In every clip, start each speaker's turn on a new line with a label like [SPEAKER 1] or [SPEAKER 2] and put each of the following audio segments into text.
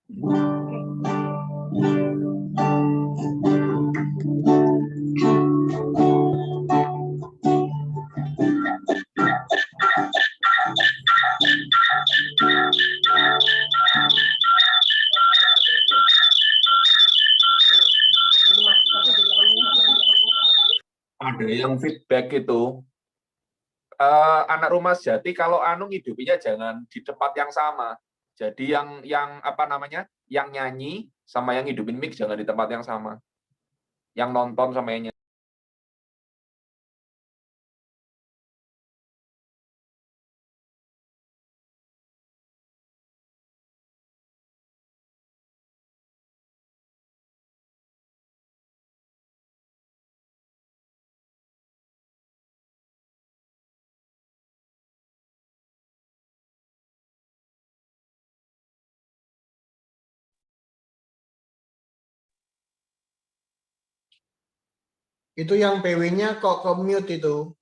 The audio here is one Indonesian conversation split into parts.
[SPEAKER 1] Ada yang feedback itu anak rumah sejati kalau ngidupinya jangan di tempat yang sama. Jadi yang apa namanya, yang nyanyi sama yang ngidupin mic jangan di tempat yang sama. Yang nonton sama yang nyanyi.
[SPEAKER 2] Itu yang PW-nya kok ke mute itu.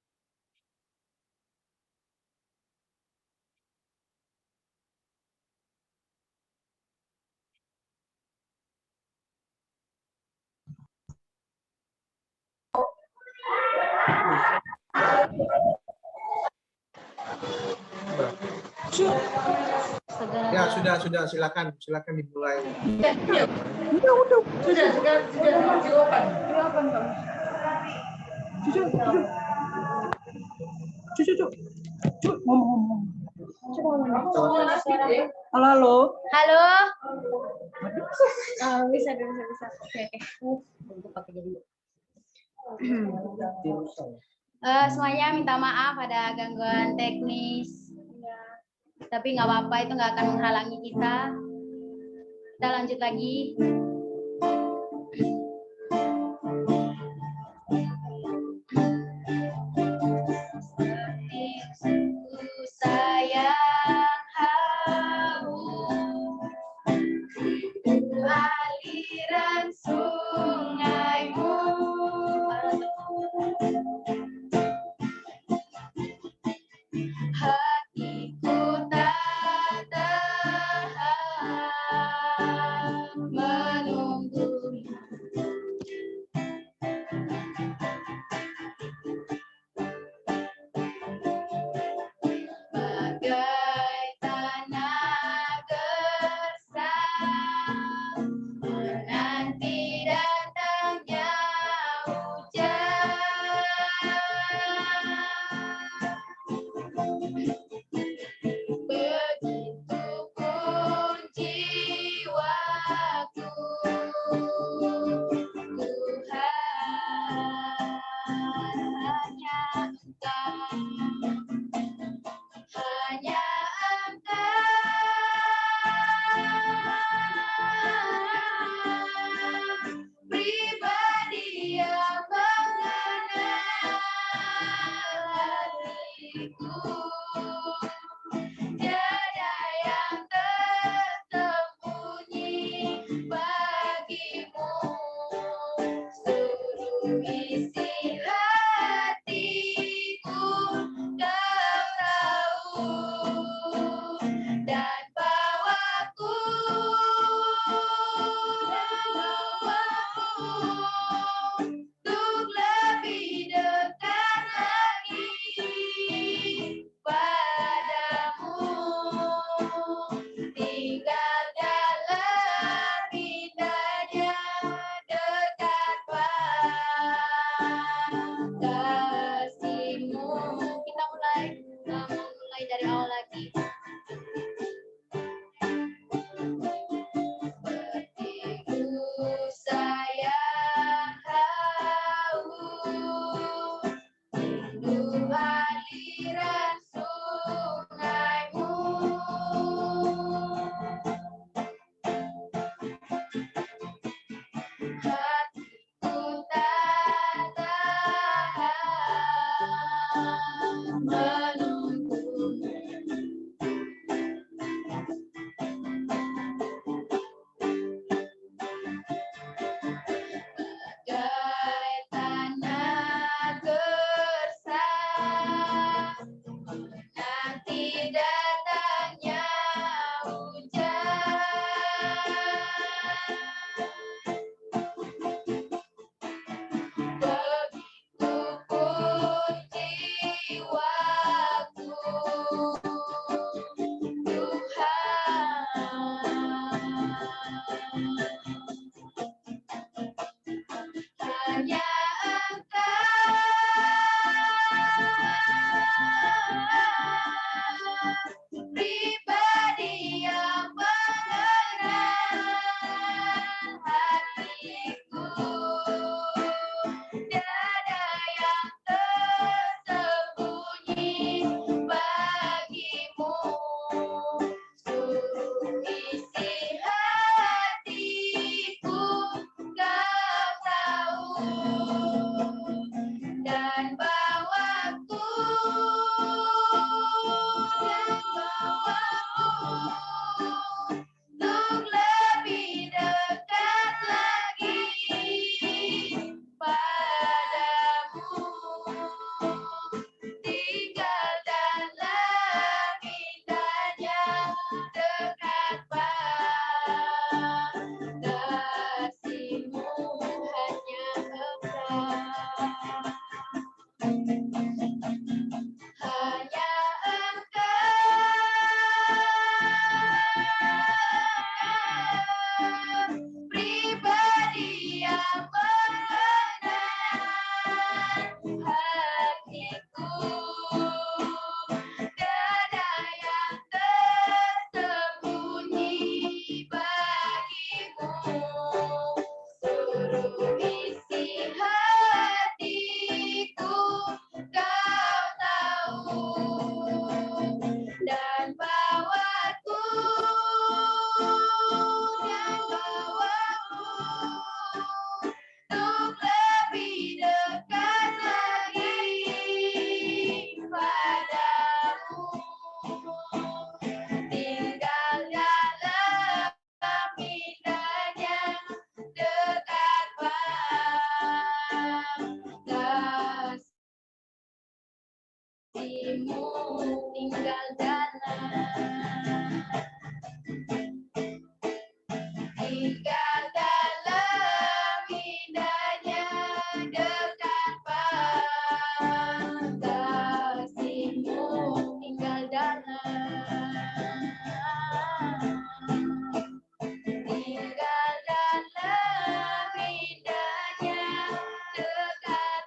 [SPEAKER 2] Ya sudah silakan dimulai.
[SPEAKER 3] Udah. Sudah jawaban. Ngomong. Halo.
[SPEAKER 4] Bisa. Oke. Semuanya minta maaf ada gangguan teknis. Tapi nggak apa-apa, itu nggak akan menghalangi kita. Kita lanjut lagi. Aliran sungaimu, hatiku tak tahan menunggumu. Bagai tanah gersang menanti datangnya hujan. Begitupun jiwaku, ku hanya engkau. Hanya engkau, pribadi yang mengenal hatiku. Tiada yang tersembunyi bagimu. Seluruh isi hatiku kau tahu, dan bawaku untuk lebih dekat lagi padamu. Tinggal dalam indahnya dekat kasihmu. Kita mulai dari awal lagi. Sepertiku sayang haus, rindu aliran sungaimu. Hatiku tak tahan menunggumu. Bagai tanah gersang menanti datangnya hujan. kasih-Mu tinggal dalam indahnya dekat kasih-Mu tinggal dalam indahnya dekat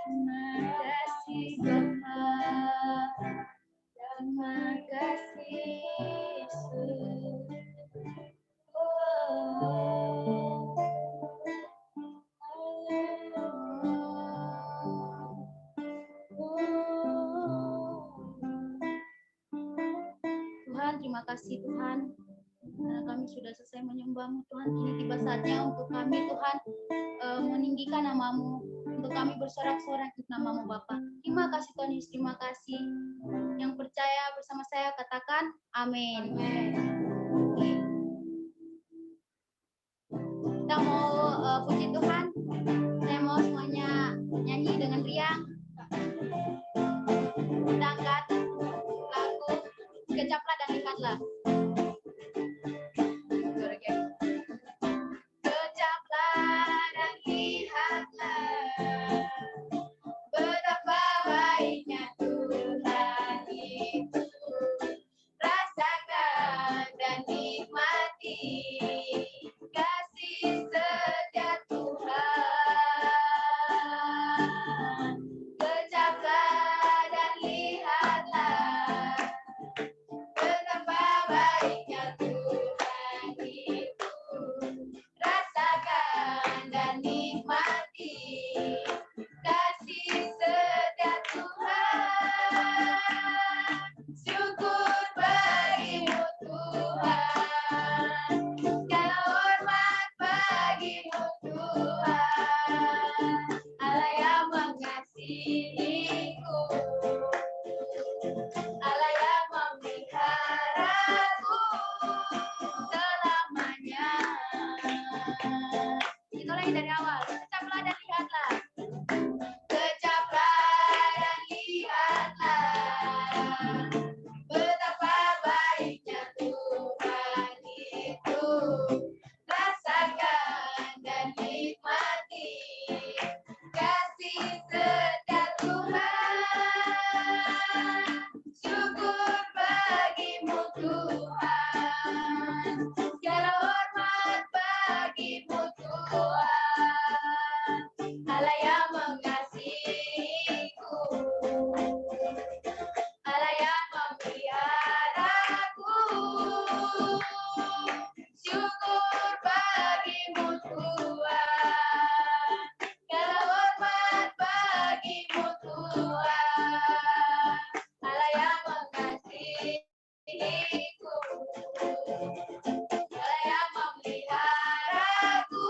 [SPEAKER 4] Terima kasih Bapa. Terima kasih Yesus. Tuhan, terima kasih Tuhan. Karena kami sudah selesai menyembah-Mu Tuhan, kini tiba saatnya untuk kami Tuhan meninggikan nama-Mu, untuk kami bersorak-sorai untuk nama-Mu Bapa. Terima kasih Tuhan Yesus, terima kasih. Yang percaya bersama saya katakan amin. Oke. Kita mau puji Tuhan. Saya mau semuanya nyanyi dengan riang. Kita angkat lagu Kejaplah dan Lihatlah. Kejaplah dan lihatlah betapa baiknya Tuhan itu. Rasakan dan nikmati kasih setia Tuhan. Kejaplah dan lihatlah betapa baiknya Tuhan itu. Rasakan dan nikmati kasih setia Tuhan. Syukur bagimu Tuhan, segala hormat bagimu Tuhan, Allah yang mengasihiku, Allah yang memeliharaku selamanya. Itu lagi dari awal. Kejaplah dan lihatlah. Kejaplah dan lihatlah betapa baiknya Tuhan itu. Rasakan dan nikmati kasih setia Tuhan. Syukur bagimu Tuhan, segala hormat bagimu Tuhan, Allah yang mengasihiku, Allah yang memeliharaku. Syukur bagimu Tuhan, segala hormat bagimu Tuhan, Allah yang mengasihiku, Allah yang memeliharaku.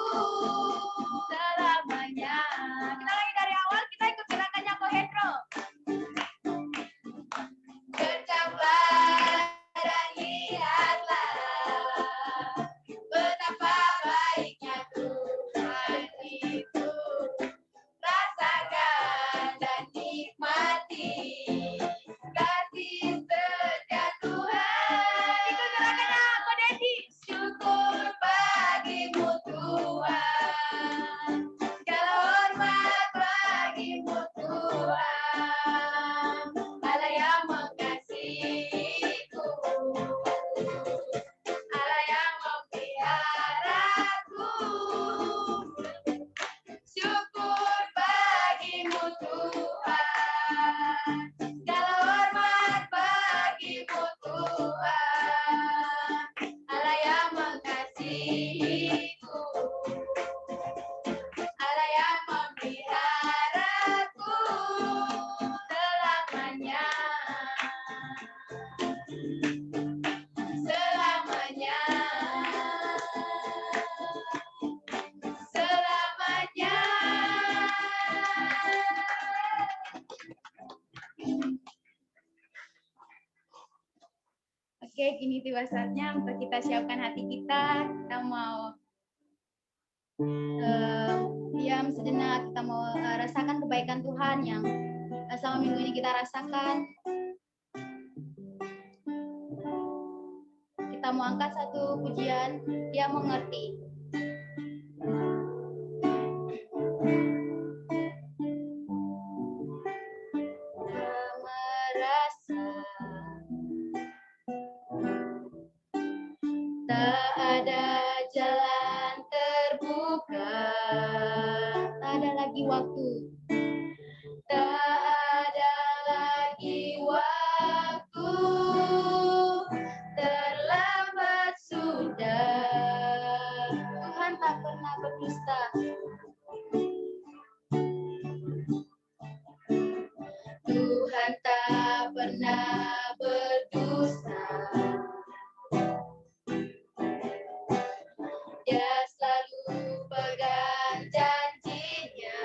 [SPEAKER 4] Oke, kini tiba saatnya untuk kita siapkan hati kita. Kita mau diam sejenak, kita mau rasakan kebaikan Tuhan yang selama minggu ini kita rasakan. Kita mau angkat satu pujian, Dia Mengerti. Merasa tak ada jalan terbuka, tak ada lagi waktu, tak ada lagi waktu, terlambat sudah. Tuhan tak pernah berdusta. Tuhan tak pernah berdusta. Dia selalu pegang janjinya.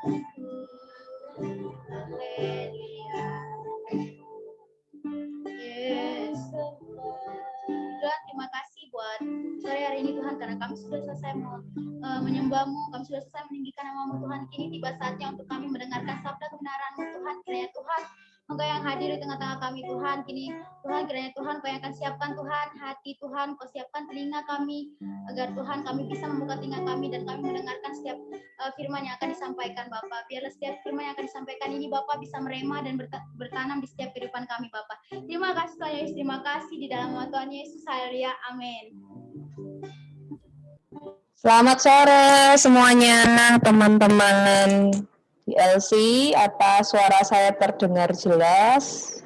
[SPEAKER 4] Haleluya. Yes. Tuhan, terima kasih buat sore hari ini Tuhan, karena kami sudah selesai menyembah-Mu, kami sudah selesai meninggikan nama-Mu Tuhan. Kini tiba saatnya untuk kami mendengarkan sabda kebenaran-Mu Tuhan. Kiranya Tuhan, Engkau yang hadir di tengah-tengah kami Tuhan. Kini Tuhan, kiranya Tuhan Kau yang akan siapkan Tuhan hati Tuhan, Kau siapkan telinga kami, agar Tuhan kami bisa membuka telinga kami dan kami mendengarkan setiap firman yang akan disampaikan Bapak. Biarlah setiap firman yang akan disampaikan ini Bapak bisa merema dan bertanam di setiap kehidupan kami Bapak. Terima kasih Tuhan Yesus, terima kasih di dalam nama Tuhan Yesus. Haleluya, amin.
[SPEAKER 5] Selamat sore semuanya teman-teman DLC. Apa suara saya terdengar jelas?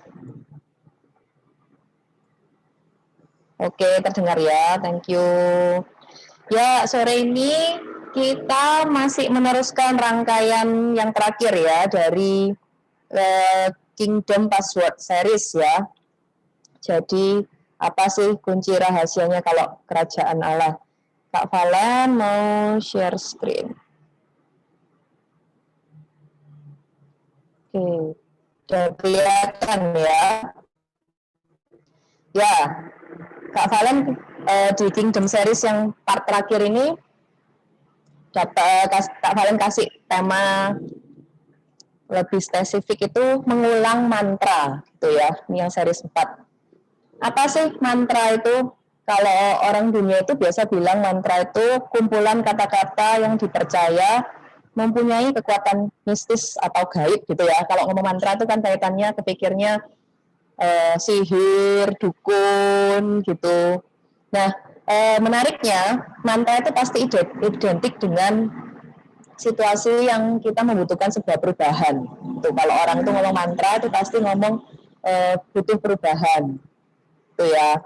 [SPEAKER 5] Oke, terdengar ya, thank you. Ya, sore ini kita masih meneruskan rangkaian yang terakhir ya dari Kingdom Password Series ya. Jadi apa sih kunci rahasianya kalau kerajaan Allah? Kak Valen mau share screen. Oke, udah kelihatan ya. Ya, Kak Valen di Kingdom Series yang part terakhir ini Kak Valen kasih tema lebih spesifik itu mengulang mantra gitu ya. Ini yang series 4. Apa sih mantra itu? Kalau orang dunia itu biasa bilang mantra itu kumpulan kata-kata yang dipercaya mempunyai kekuatan mistis atau gaib gitu ya. Kalau ngomong mantra itu kan kaitannya kepikirnya sihir, dukun gitu. Nah, menariknya mantra itu pasti identik dengan situasi yang kita membutuhkan sebuah perubahan. Tuh, kalau orang itu ngomong mantra itu pasti ngomong butuh perubahan. Tuh ya.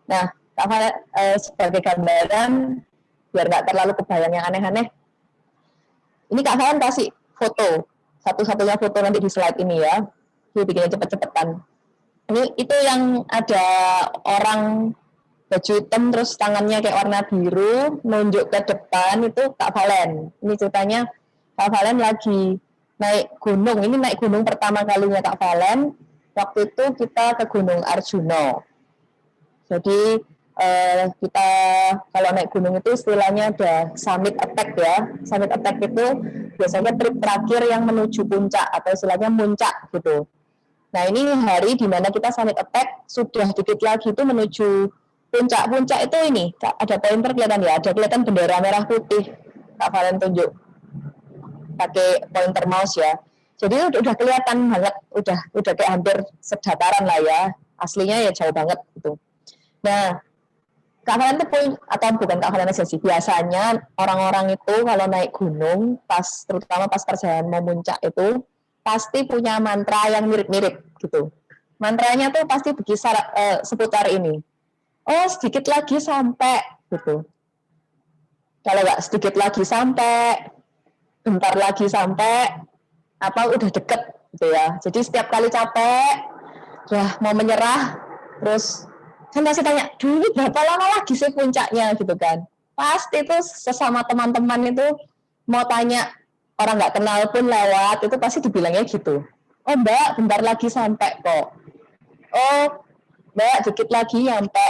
[SPEAKER 5] Nah, sebagai gambaran biar nggak terlalu kebayang yang aneh-aneh. Ini Kak Valen kasih foto, satu-satunya foto nanti di slide ini ya. Bikinnya cepet-cepetan. Ini itu yang ada orang baju hitam terus tangannya kayak warna biru nunjuk ke depan itu Kak Valen. Ini ceritanya Kak Valen lagi naik gunung. Ini naik gunung pertama kalinya Kak Valen. Waktu itu kita ke Gunung Arjuna. Jadi kita kalau naik gunung itu istilahnya ada summit attack ya. Summit attack itu biasanya trip terakhir yang menuju puncak atau istilahnya muncak gitu. Nah ini hari di mana kita summit attack, sudah dikit lagi itu menuju puncak. Puncak itu ini, ada pointer kelihatan ya, ada kelihatan bendera merah putih. Kak Valen tunjuk pakai pointer mouse ya. Jadi udah kelihatan banget, udah kayak hampir sedataran lah ya. Aslinya ya jauh banget gitu. Nah, Kak Valen itu atau bukan Kak Valen aja sih, biasanya orang-orang itu kalau naik gunung, terutama pas perjalanan mau muncak itu, pasti punya mantra yang mirip-mirip gitu. Mantranya tuh pasti berkisar seputar ini. Oh, sedikit lagi sampai gitu. Kalau nggak sedikit lagi sampai, bentar lagi sampai, apa udah deket gitu ya. Jadi setiap kali capek, udah mau menyerah, terus kan pasti tanya, dulu berapa lama lagi sih puncaknya gitu kan. Pasti itu sesama teman-teman itu mau tanya, orang nggak kenal pun lewat, itu pasti dibilangnya gitu. Oh Mbak, bentar lagi sampai kok. Oh Mbak, dikit lagi nyampe.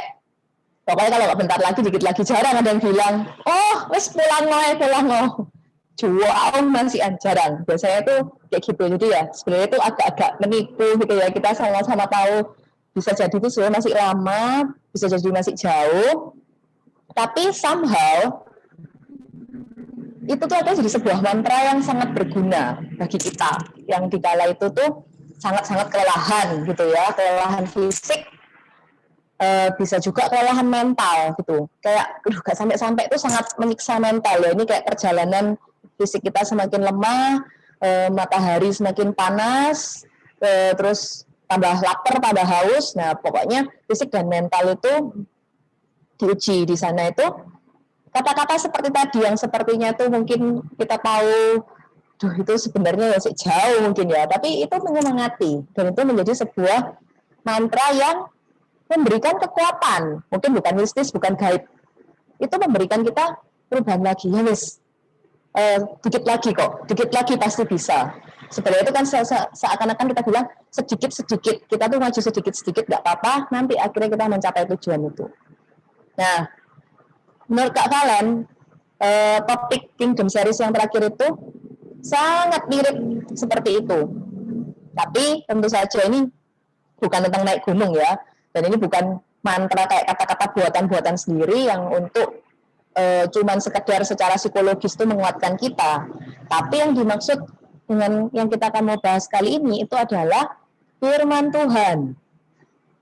[SPEAKER 5] Pokoknya kalau nggak bentar lagi, dikit lagi, jarang ada yang bilang, oh wes pulang loh. Jual masih jarang. Biasanya tuh kayak gitu. Jadi ya sebenarnya itu agak-agak menipu gitu ya. Kita sama-sama tahu bisa jadi itu sebenarnya masih lama, bisa jadi masih jauh. Tapi somehow itu tuh ada jadi sebuah mantra yang sangat berguna bagi kita. Yang dikala itu tuh sangat-sangat kelelahan gitu ya, kelelahan fisik, bisa juga kelelahan mental gitu. Kayak gak sampai-sampai itu sangat menyiksa mental ya. Ini kayak perjalanan fisik kita semakin lemah, matahari semakin panas, terus tambah lapar, tambah haus. Nah, pokoknya fisik dan mental itu diuji di sana itu. Kata-kata seperti tadi yang sepertinya itu mungkin kita tahu, itu sebenarnya masih jauh mungkin ya, tapi itu menyemangati dan itu menjadi sebuah mantra yang memberikan kekuatan. Mungkin bukan mistis, bukan gaib. Itu memberikan kita perubahan lagi. Ya wis, dikit lagi kok, dikit lagi pasti bisa. Sebenarnya itu kan seakan-akan kita bilang sedikit-sedikit, kita tuh maju sedikit-sedikit nggak apa-apa, nanti akhirnya kita mencapai tujuan itu. Nah, menurut Kak Valen, topik Kingdom Series yang terakhir itu sangat mirip seperti itu. Tapi tentu saja ini bukan tentang naik gunung ya, dan ini bukan mantra kayak kata-kata buatan-buatan sendiri yang untuk cuman sekedar secara psikologis itu menguatkan kita. Tapi yang dimaksud dengan yang kita akan mau bahas kali ini itu adalah firman Tuhan.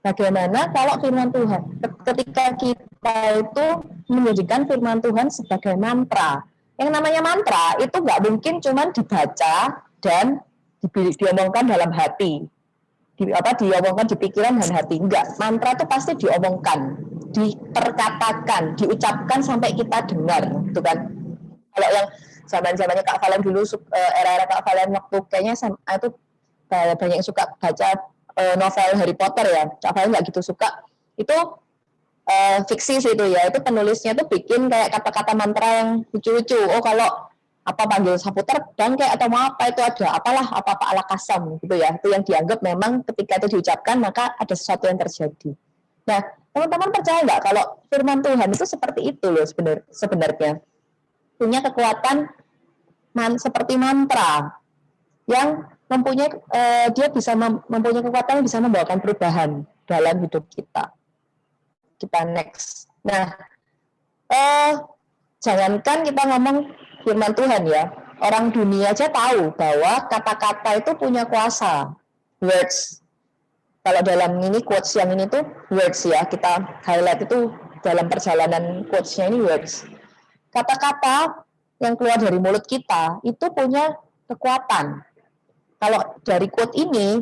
[SPEAKER 5] Bagaimana kalau firman Tuhan, ketika kita itu menjadikan firman Tuhan sebagai mantra. Yang namanya mantra itu nggak mungkin cuman dibaca dan diomongkan dalam hati. Diomongkan di pikiran dan hati. Enggak, mantra itu pasti diomongkan, diperkatakan, diucapkan sampai kita dengar, gitu kan. Kalau yang zaman-zamannya Kak Valen dulu, era-era Kak Valen waktu kayaknya itu banyak yang suka baca novel Harry Potter ya. Kak Valen nggak gitu suka. Itu fiksi sih itu ya. Itu penulisnya tuh bikin kayak kata-kata mantra yang lucu-lucu. Oh kalau apa panggil sapu terbang kayak atau mau apa itu ada apalah apa-apa ala kasam gitu ya. Itu yang dianggap memang ketika itu diucapkan maka ada sesuatu yang terjadi. Nah, teman-teman percaya nggak kalau firman Tuhan itu seperti itu loh sebenarnya. Punya kekuatan seperti mantra yang mempunyai dia bisa mempunyai kekuatan yang bisa membawakan perubahan dalam hidup kita. Kita next. Nah, jangankan kita ngomong firman Tuhan ya, orang dunia aja tahu bahwa kata-kata itu punya kuasa. Words. Kalau dalam ini quotes yang ini tuh words ya, kita highlight itu dalam perjalanan quotes-nya ini words. Kata-kata yang keluar dari mulut kita itu punya kekuatan. Kalau dari quote ini,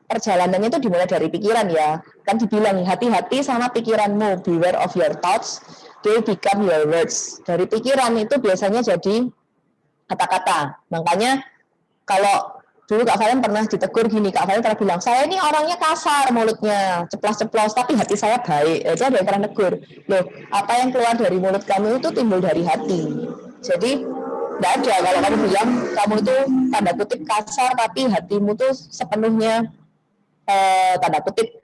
[SPEAKER 5] perjalanannya itu dimulai dari pikiran ya. Kan dibilang hati-hati sama pikiranmu, beware of your thoughts, they become your words. Dari pikiran itu biasanya jadi kata-kata. Makanya kalau dulu Kak Valen pernah ditegur gini, Kak Valen pernah bilang, saya ini orangnya kasar mulutnya, ceplos-ceplos, tapi hati saya baik. Itu ada yang pernah negur. Loh, apa yang keluar dari mulut kamu itu timbul dari hati. Jadi, tidak ada kalau kamu bilang, kamu itu tanda kutip kasar, tapi hatimu tuh sepenuhnya tanda kutip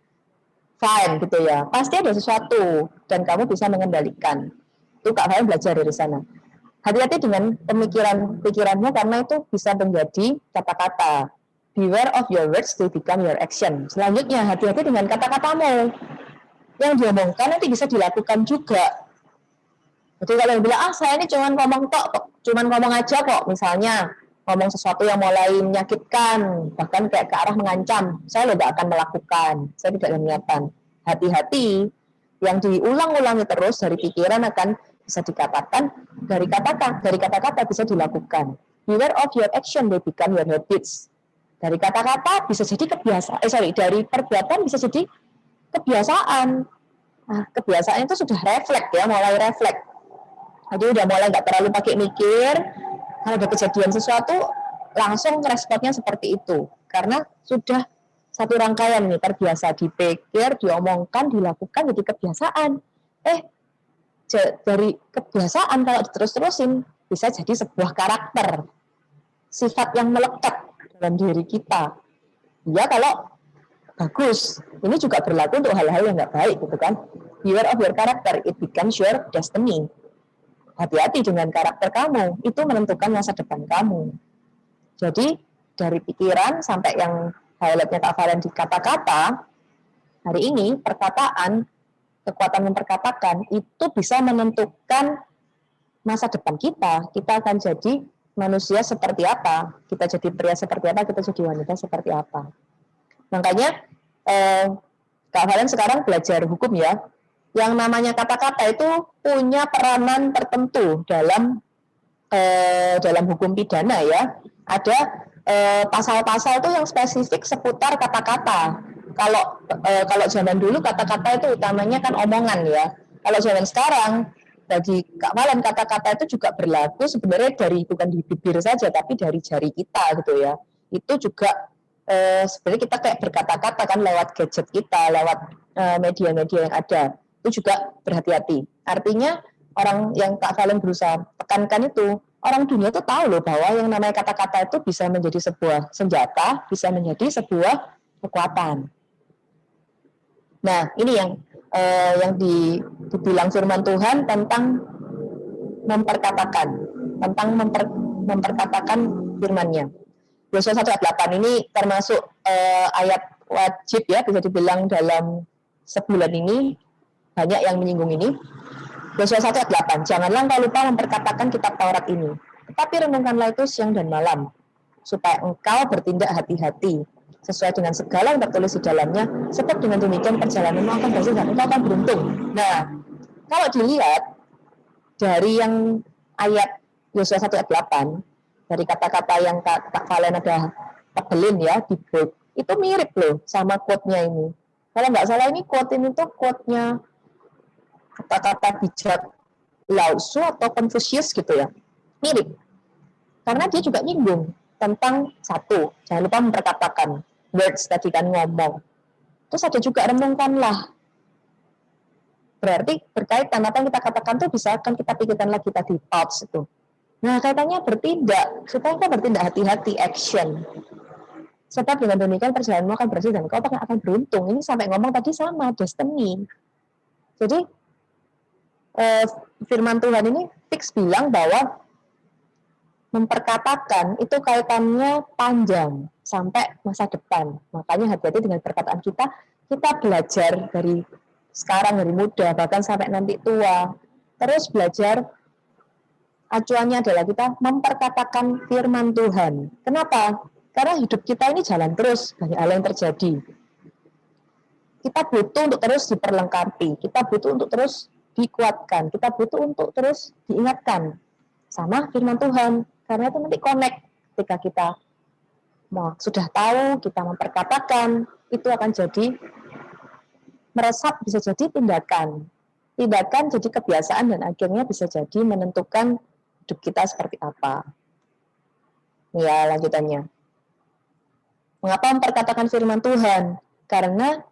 [SPEAKER 5] fine gitu ya. Pasti ada sesuatu, dan kamu bisa mengendalikan. Itu Kak Valen belajar dari sana. Hati-hati dengan pikiranmu karena itu bisa menjadi kata-kata. Beware of your words, they become your action. Selanjutnya, hati-hati dengan kata-katamu. Yang diomongkan nanti bisa dilakukan juga. Jadi kalau yang bilang, saya ini cuma ngomong aja kok. Misalnya, ngomong sesuatu yang mulai menyakitkan, bahkan kayak ke arah mengancam. Saya tidak akan melakukan, saya tidak ada niatan. Hati-hati, yang diulang-ulangi terus dari pikiran akan bisa dikatakan, dari kata-kata bisa dilakukan. Beware of your action, they become your habits. Dari kata-kata bisa jadi kebiasaan, dari perbuatan bisa jadi kebiasaan. Nah, kebiasaan itu sudah refleks ya, mulai refleks. Jadi udah mulai nggak terlalu pakai mikir, kalau ada kejadian sesuatu, langsung responnya seperti itu. Karena sudah satu rangkaian nih, terbiasa dipikir, diomongkan, dilakukan, jadi kebiasaan. Dari kebiasaan kalau terus-terusin bisa jadi sebuah karakter, sifat yang melekat dalam diri kita. Ya kalau bagus, ini juga berlaku untuk hal-hal yang nggak baik gitu kan. Beware of your character, it becomes your destiny. Hati-hati dengan karakter kamu, itu menentukan masa depan kamu. Jadi dari pikiran sampai yang highlightnya Kak Valen di kata-kata, hari ini perkataan, kekuatan memperkatakan itu bisa menentukan masa depan kita. Kita akan jadi manusia seperti apa, kita jadi pria seperti apa, kita jadi wanita seperti apa. Makanya Kak Valen sekarang belajar hukum ya. Yang namanya kata-kata itu punya peranan tertentu dalam hukum pidana ya. Ada pasal-pasal itu yang spesifik seputar kata-kata. Kalau zaman dulu kata-kata itu utamanya kan omongan ya. Kalau zaman sekarang bagi Kak Valen kata-kata itu juga berlaku sebenarnya bukan di bibir saja tapi dari jari kita gitu ya. Itu juga sebenarnya kita kayak berkata-kata kan lewat gadget kita, lewat media-media yang ada. Itu juga berhati-hati. Artinya orang yang Kak Valen berusaha tekankan itu orang dunia tuh tahu loh bahwa yang namanya kata-kata itu bisa menjadi sebuah senjata, bisa menjadi sebuah kekuatan. Nah, ini yang dibilang firman Tuhan tentang memperkatakan, tentang memperkatakan firman-Nya. Yosua 1 ayat 8 ini termasuk ayat wajib ya, bisa dibilang dalam sebulan ini banyak yang menyinggung ini. Yosua 1 ayat 8, janganlah engkau lupa memperkatakan kitab Taurat ini, tetapi renungkanlah itu siang dan malam, supaya engkau bertindak hati-hati sesuai dengan segala yang tertulis di dalamnya, sebab dengan demikian perjalananmu akan berhasil dan engkau akan beruntung. Nah, kalau dilihat dari yang ayat Yosua 1 ayat 8, dari kata-kata yang Kak Valen ada tebelin ya di book, itu mirip loh sama quote-nya ini. Kalau nggak salah ini quote ini tuh quote-nya kata-kata bijak Lao Tzu atau Confucius gitu ya. Mirip. Karena dia juga nyinggung tentang satu, jangan lupa memperkatakan words tadi kan ngomong. Terus ada juga renungkanlah. Berarti berkaitan apa yang kita katakan tuh bisa akan kita pikirkan lagi tadi thoughts itu. Nah, kaitannya bertindak, supaya kita bertindak hati-hati, action. Sebab dengan demikian perjalananmu akan berhasil dan kau akan beruntung. Ini sampai ngomong tadi sama, destiny. Jadi, firman Tuhan ini fix bilang bahwa memperkatakan itu kaitannya panjang sampai masa depan. Makanya hati-hati dengan perkataan kita. Kita belajar dari sekarang, dari muda, bahkan sampai nanti tua. Terus belajar, acuannya adalah kita memperkatakan firman Tuhan. Kenapa? Karena hidup kita ini jalan terus, banyak hal yang terjadi. Kita butuh untuk terus diperlengkapi, kita butuh untuk terus dikuatkan, kita butuh untuk terus diingatkan sama firman Tuhan. Karena itu nanti connect ketika kita sudah tahu, kita memperkatakan, itu akan jadi meresap, bisa jadi tindakan. Tindakan jadi kebiasaan dan akhirnya bisa jadi menentukan hidup kita seperti apa. Ya, lanjutannya. Mengapa memperkatakan firman Tuhan? Karena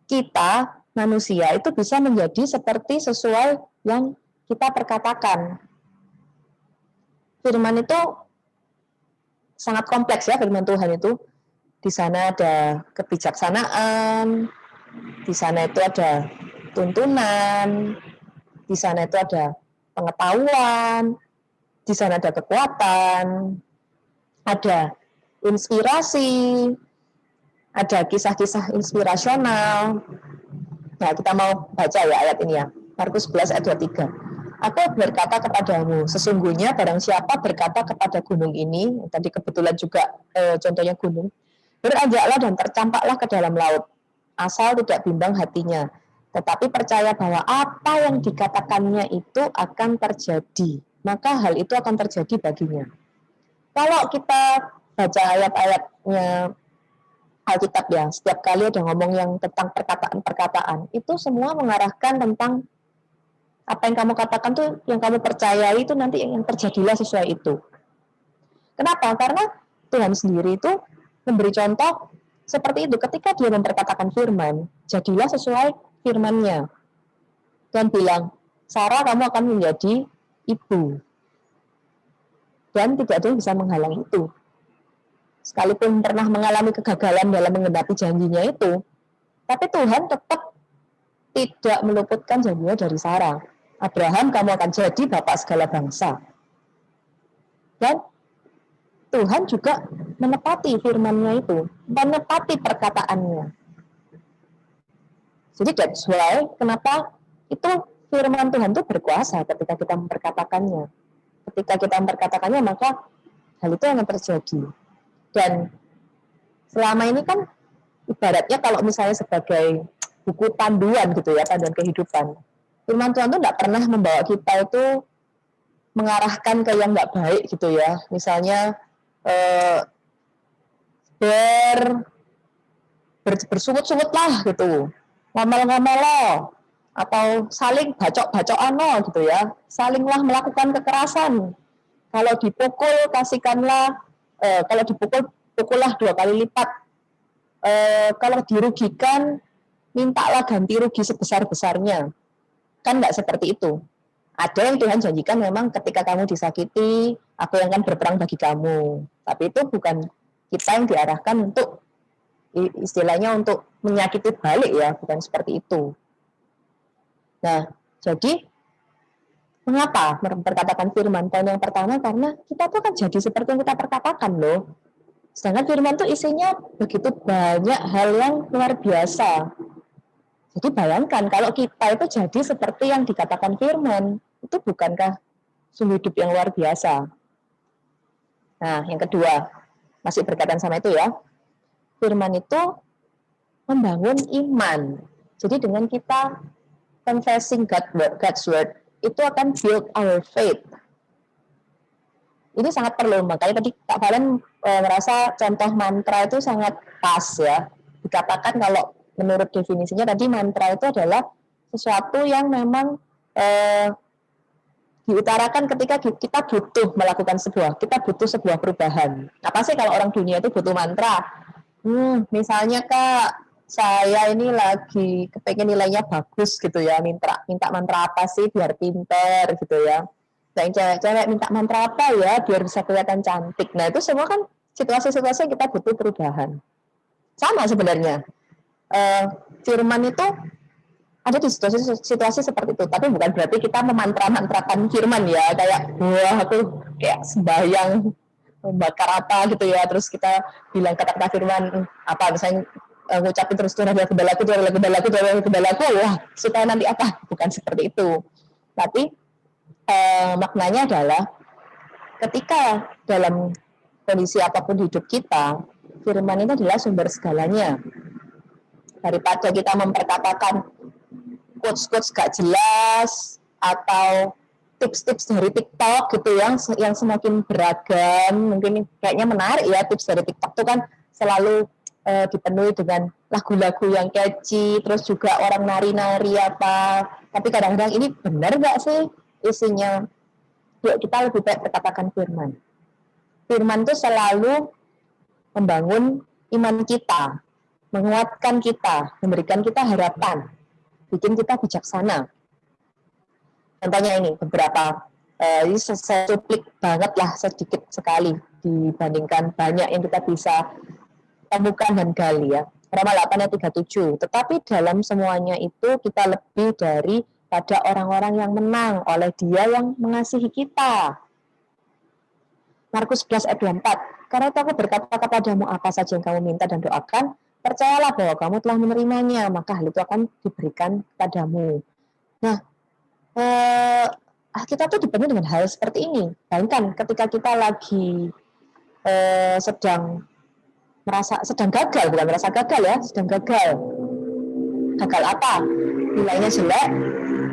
[SPEAKER 5] kita, manusia, itu bisa menjadi seperti sesuai yang kita perkatakan. Firman itu sangat kompleks ya, firman Tuhan itu. Di sana ada kebijaksanaan, di sana itu ada tuntunan, di sana itu ada pengetahuan, di sana ada kekuatan, ada inspirasi, ada kisah-kisah inspirasional. Nah, kita mau baca ya ayat ini ya. Markus 11 ayat 23. Aku berkata kepadamu, sesungguhnya barang siapa berkata kepada gunung ini, tadi kebetulan juga contohnya gunung, beranjaklah dan tercampaklah ke dalam laut, asal tidak bimbang hatinya, tetapi percaya bahwa apa yang dikatakannya itu akan terjadi, maka hal itu akan terjadi baginya. Kalau kita baca ayat-ayatnya Alkitab ya, setiap kali ada ngomong yang tentang perkataan-perkataan, itu semua mengarahkan tentang apa yang kamu katakan tuh, yang kamu percayai itu nanti yang terjadilah sesuai itu. Kenapa? Karena Tuhan sendiri itu memberi contoh seperti itu. Ketika dia memperkatakan firman, jadilah sesuai firman-Nya. Dan bilang, Sarah kamu akan menjadi ibu. Dan tidak ada yang bisa menghalangi itu. Sekalipun pernah mengalami kegagalan dalam mengenapi janjinya itu, tapi Tuhan tetap tidak meluputkan janjinya dari Sarah. Abraham, kamu akan jadi bapak segala bangsa. Dan Tuhan juga menepati firman-Nya itu, menepati perkataannya. Jadi that's why kenapa itu firman Tuhan itu berkuasa ketika kita memperkatakannya. Ketika kita memperkatakannya, maka hal itu yang terjadi. Dan selama ini kan ibaratnya kalau misalnya sebagai buku panduan gitu ya, panduan kehidupan. Firman Tuhan itu tidak pernah membawa kita itu mengarahkan ke yang nggak baik gitu ya. Misalnya bersungut-sungut lah gitu, ngomel-ngomel lo, atau saling bacok-bacokan lo gitu ya, salinglah melakukan kekerasan. Kalau dipukul kasihkanlah, kalau dipukul pukullah 2 kali lipat. Kalau dirugikan mintalah ganti rugi sebesar-besarnya. Kan nggak seperti itu. Ada yang Tuhan janjikan memang ketika kamu disakiti, aku yang akan berperang bagi kamu. Tapi itu bukan kita yang diarahkan untuk istilahnya untuk menyakiti balik ya, bukan seperti itu. Nah, jadi mengapa memperkatakan firman? Poin yang pertama karena kita tuh kan jadi seperti yang kita perkatakan loh. Sedangkan firman itu isinya begitu banyak hal yang luar biasa. Jadi bayangkan kalau kita itu jadi seperti yang dikatakan firman, itu bukankah sungguh hidup yang luar biasa? Nah, yang kedua, masih berkaitan sama itu ya. Firman itu membangun iman. Jadi dengan kita confessing God's word, itu akan build our faith. Ini sangat perlu, makanya tadi Kak Valen merasa contoh mantra itu sangat pas ya. Dikatakan kalau menurut definisinya tadi mantra itu adalah sesuatu yang memang diutarakan ketika kita butuh melakukan kita butuh sebuah perubahan. Apa sih kalau orang dunia itu butuh mantra? Misalnya Kak, saya ini lagi kepengen nilainya bagus gitu ya, minta mantra apa sih biar pinter gitu ya. Dan cewek-cewek minta mantra apa ya biar bisa kelihatan cantik. Nah itu semua kan situasi-situasi yang kita butuh perubahan. Sama sebenarnya. Firman itu ada di situasi seperti itu, tapi bukan berarti kita memantra-mantrakan firman ya, kayak wah aku kayak sembahyang bakar apa gitu ya, terus kita bilang kata-kata firman apa misalnya ngucapin terus tuh adalah kendalaku, wah supaya nanti apa, bukan seperti itu. Tapi maknanya adalah ketika dalam kondisi apapun hidup kita, firman itu adalah sumber segalanya. Daripada kita memperkatakan quotes-quotes gak jelas atau tips-tips dari TikTok gitu yang semakin beragam, mungkin kayaknya menarik ya tips dari TikTok itu kan selalu dipenuhi dengan lagu-lagu yang catchy, terus juga orang nari-nari apa, tapi kadang-kadang ini benar gak sih isinya? Yuk kita lebih baik berkatakan firman. Firman itu selalu membangun iman kita, menguatkan kita, memberikan kita harapan, bikin kita bijaksana. Contohnya ini beberapa, ini saya cuplik banget lah sedikit sekali dibandingkan banyak yang kita bisa temukan dan gali ya. Roma 8 ayat 37. Tetapi dalam semuanya itu kita lebih daripada orang-orang yang menang oleh Dia yang mengasihi kita. Markus 11 ayat 24. Karena aku berkata kepadamu apa saja yang kamu minta dan doakan, percayalah bahwa kamu telah menerimanya, maka hal itu akan diberikan kepadamu. Nah, kita tuh dipenuhi dengan hal seperti ini. Bayangkan ketika kita lagi sedang gagal, bukan merasa gagal ya, sedang gagal. Gagal apa? Nilainya jelek,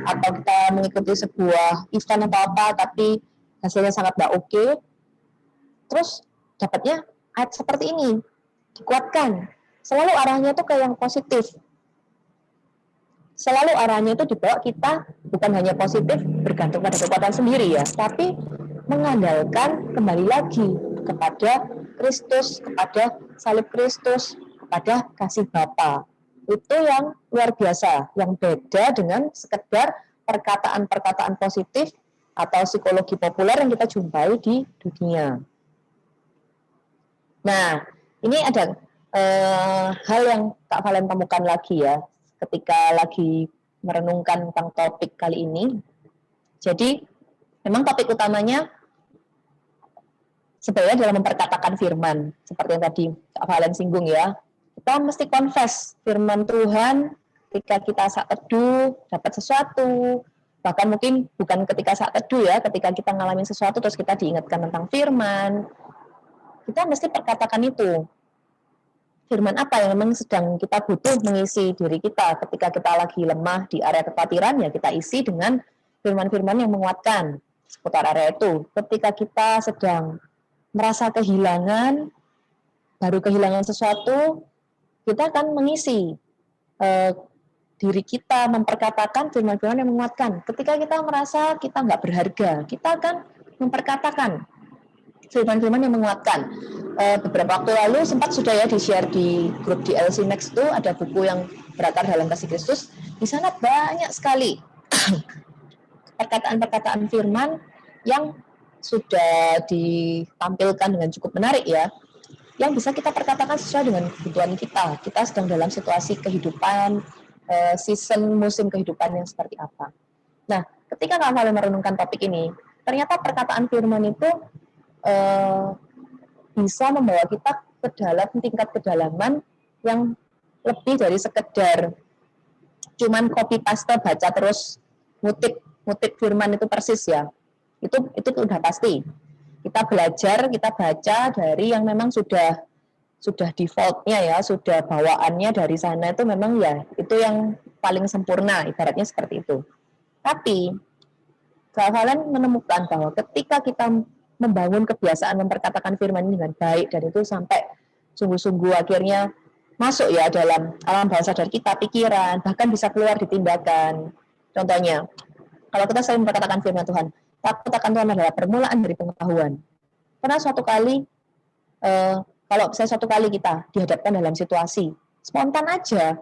[SPEAKER 5] atau kita mengikuti sebuah event atau apa, tapi hasilnya sangat nggak oke. Terus dapatnya ayat seperti ini, dikuatkan. Selalu arahnya itu ke yang positif. Selalu arahnya itu dibawa kita bukan hanya positif bergantung pada kekuatan sendiri ya, tapi mengandalkan kembali lagi kepada Kristus, kepada salib Kristus, kepada kasih Bapa. Itu yang luar biasa, yang beda dengan sekedar perkataan-perkataan positif atau psikologi populer yang kita jumpai di dunia. Nah, ini ada hal yang Kak Valen temukan lagi ya, ketika lagi merenungkan tentang topik kali ini. Jadi, memang topik utamanya sebenarnya dalam memperkatakan firman, seperti yang tadi Kak Valen singgung ya. Kita mesti confess firman Tuhan ketika kita saat teduh, dapat sesuatu, bahkan mungkin bukan ketika saat teduh ya, ketika kita ngalamin sesuatu terus kita diingatkan tentang firman, kita mesti perkatakan itu. Firman apa yang memang sedang kita butuh mengisi diri kita ketika kita lagi lemah di area kekhawatiran, ya kita isi dengan firman-firman yang menguatkan seputar area itu. Ketika kita sedang merasa kehilangan, baru kehilangan sesuatu, kita akan mengisi diri kita, memperkatakan firman-firman yang menguatkan. Ketika kita merasa kita nggak berharga, kita akan memperkatakan firman-firman yang menguatkan. Beberapa waktu lalu sempat sudah ya di-share di grup di LC Next itu ada buku yang berakar dalam kasih Kristus. Di sana banyak sekali perkataan-perkataan firman yang sudah ditampilkan dengan cukup menarik ya, yang bisa kita perkatakan sesuai dengan kebutuhan kita. Kita sedang dalam situasi kehidupan, season musim kehidupan yang seperti apa. Nah, ketika Kak Valen merenungkan topik ini, ternyata perkataan firman itu bisa membawa kita ke dalam tingkat kedalaman yang lebih dari sekedar cuman copy paste baca terus ngutip firman itu persis ya. Itu udah pasti. Kita belajar, kita baca dari yang memang sudah defaultnya ya, sudah bawaannya dari sana itu memang ya, itu yang paling sempurna, ibaratnya seperti itu. Tapi Kak Valen menemukan bahwa ketika kita membangun kebiasaan memperkatakan firman ini dengan baik, dan itu sampai sungguh-sungguh akhirnya masuk ya dalam alam bawah sadar kita, pikiran, bahkan bisa keluar di tindakan. Contohnya, kalau kita sering memperkatakan firman Tuhan, takut akan Tuhan adalah permulaan dari pengetahuan. Karena suatu kali, kalau saya suatu kali kita dihadapkan dalam situasi, spontan aja,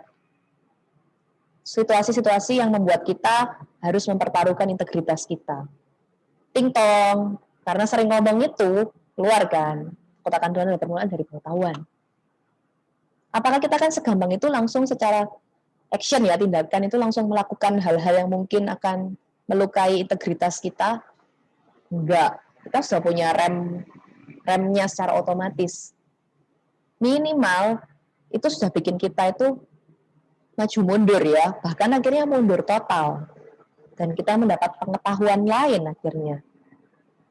[SPEAKER 5] situasi-situasi yang membuat kita harus mempertaruhkan integritas kita. Ting tong, karena sering ngomong itu, keluar kan, takut akan Tuhan adalah permulaan dari pengetahuan. Apakah kita kan segampang itu langsung secara action ya, tindakan itu langsung melakukan hal-hal yang mungkin akan melukai integritas kita? Enggak. Kita sudah punya remnya secara otomatis. Minimal itu sudah bikin kita itu maju mundur ya, bahkan akhirnya mundur total. Dan kita mendapat pengetahuan lain akhirnya.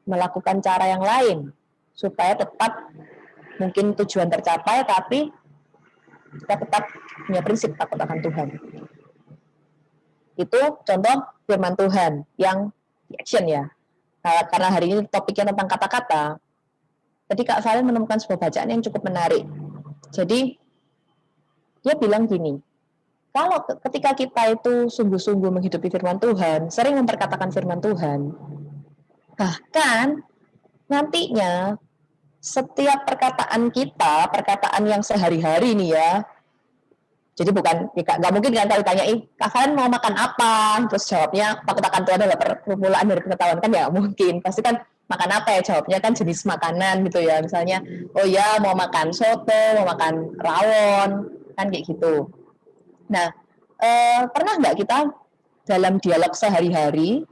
[SPEAKER 5] Melakukan cara yang lain supaya tetap mungkin tujuan tercapai, tapi kita tetap punya prinsip takut akan Tuhan. Itu contoh firman Tuhan yang action ya. Nah, karena hari ini topiknya tentang kata-kata, tadi Kak Valen menemukan sebuah bacaan yang cukup menarik. Jadi dia bilang gini, kalau ketika kita itu sungguh-sungguh menghidupi firman Tuhan, sering memperkatakan firman Tuhan, bahkan nantinya setiap perkataan kita, perkataan yang sehari-hari nih ya, jadi bukan, nggak mungkin kan kalau ditanya, Kak Valen mau makan apa? Terus jawabnya, takut akan Tuhan adalah permulaan dari pengetahuan, kan ya mungkin. Pasti kan makan apa ya, jawabnya kan jenis makanan gitu ya. Misalnya, oh ya mau makan soto, mau makan rawon, kan kayak gitu. Nah, pernah nggak kita dalam dialog sehari-hari,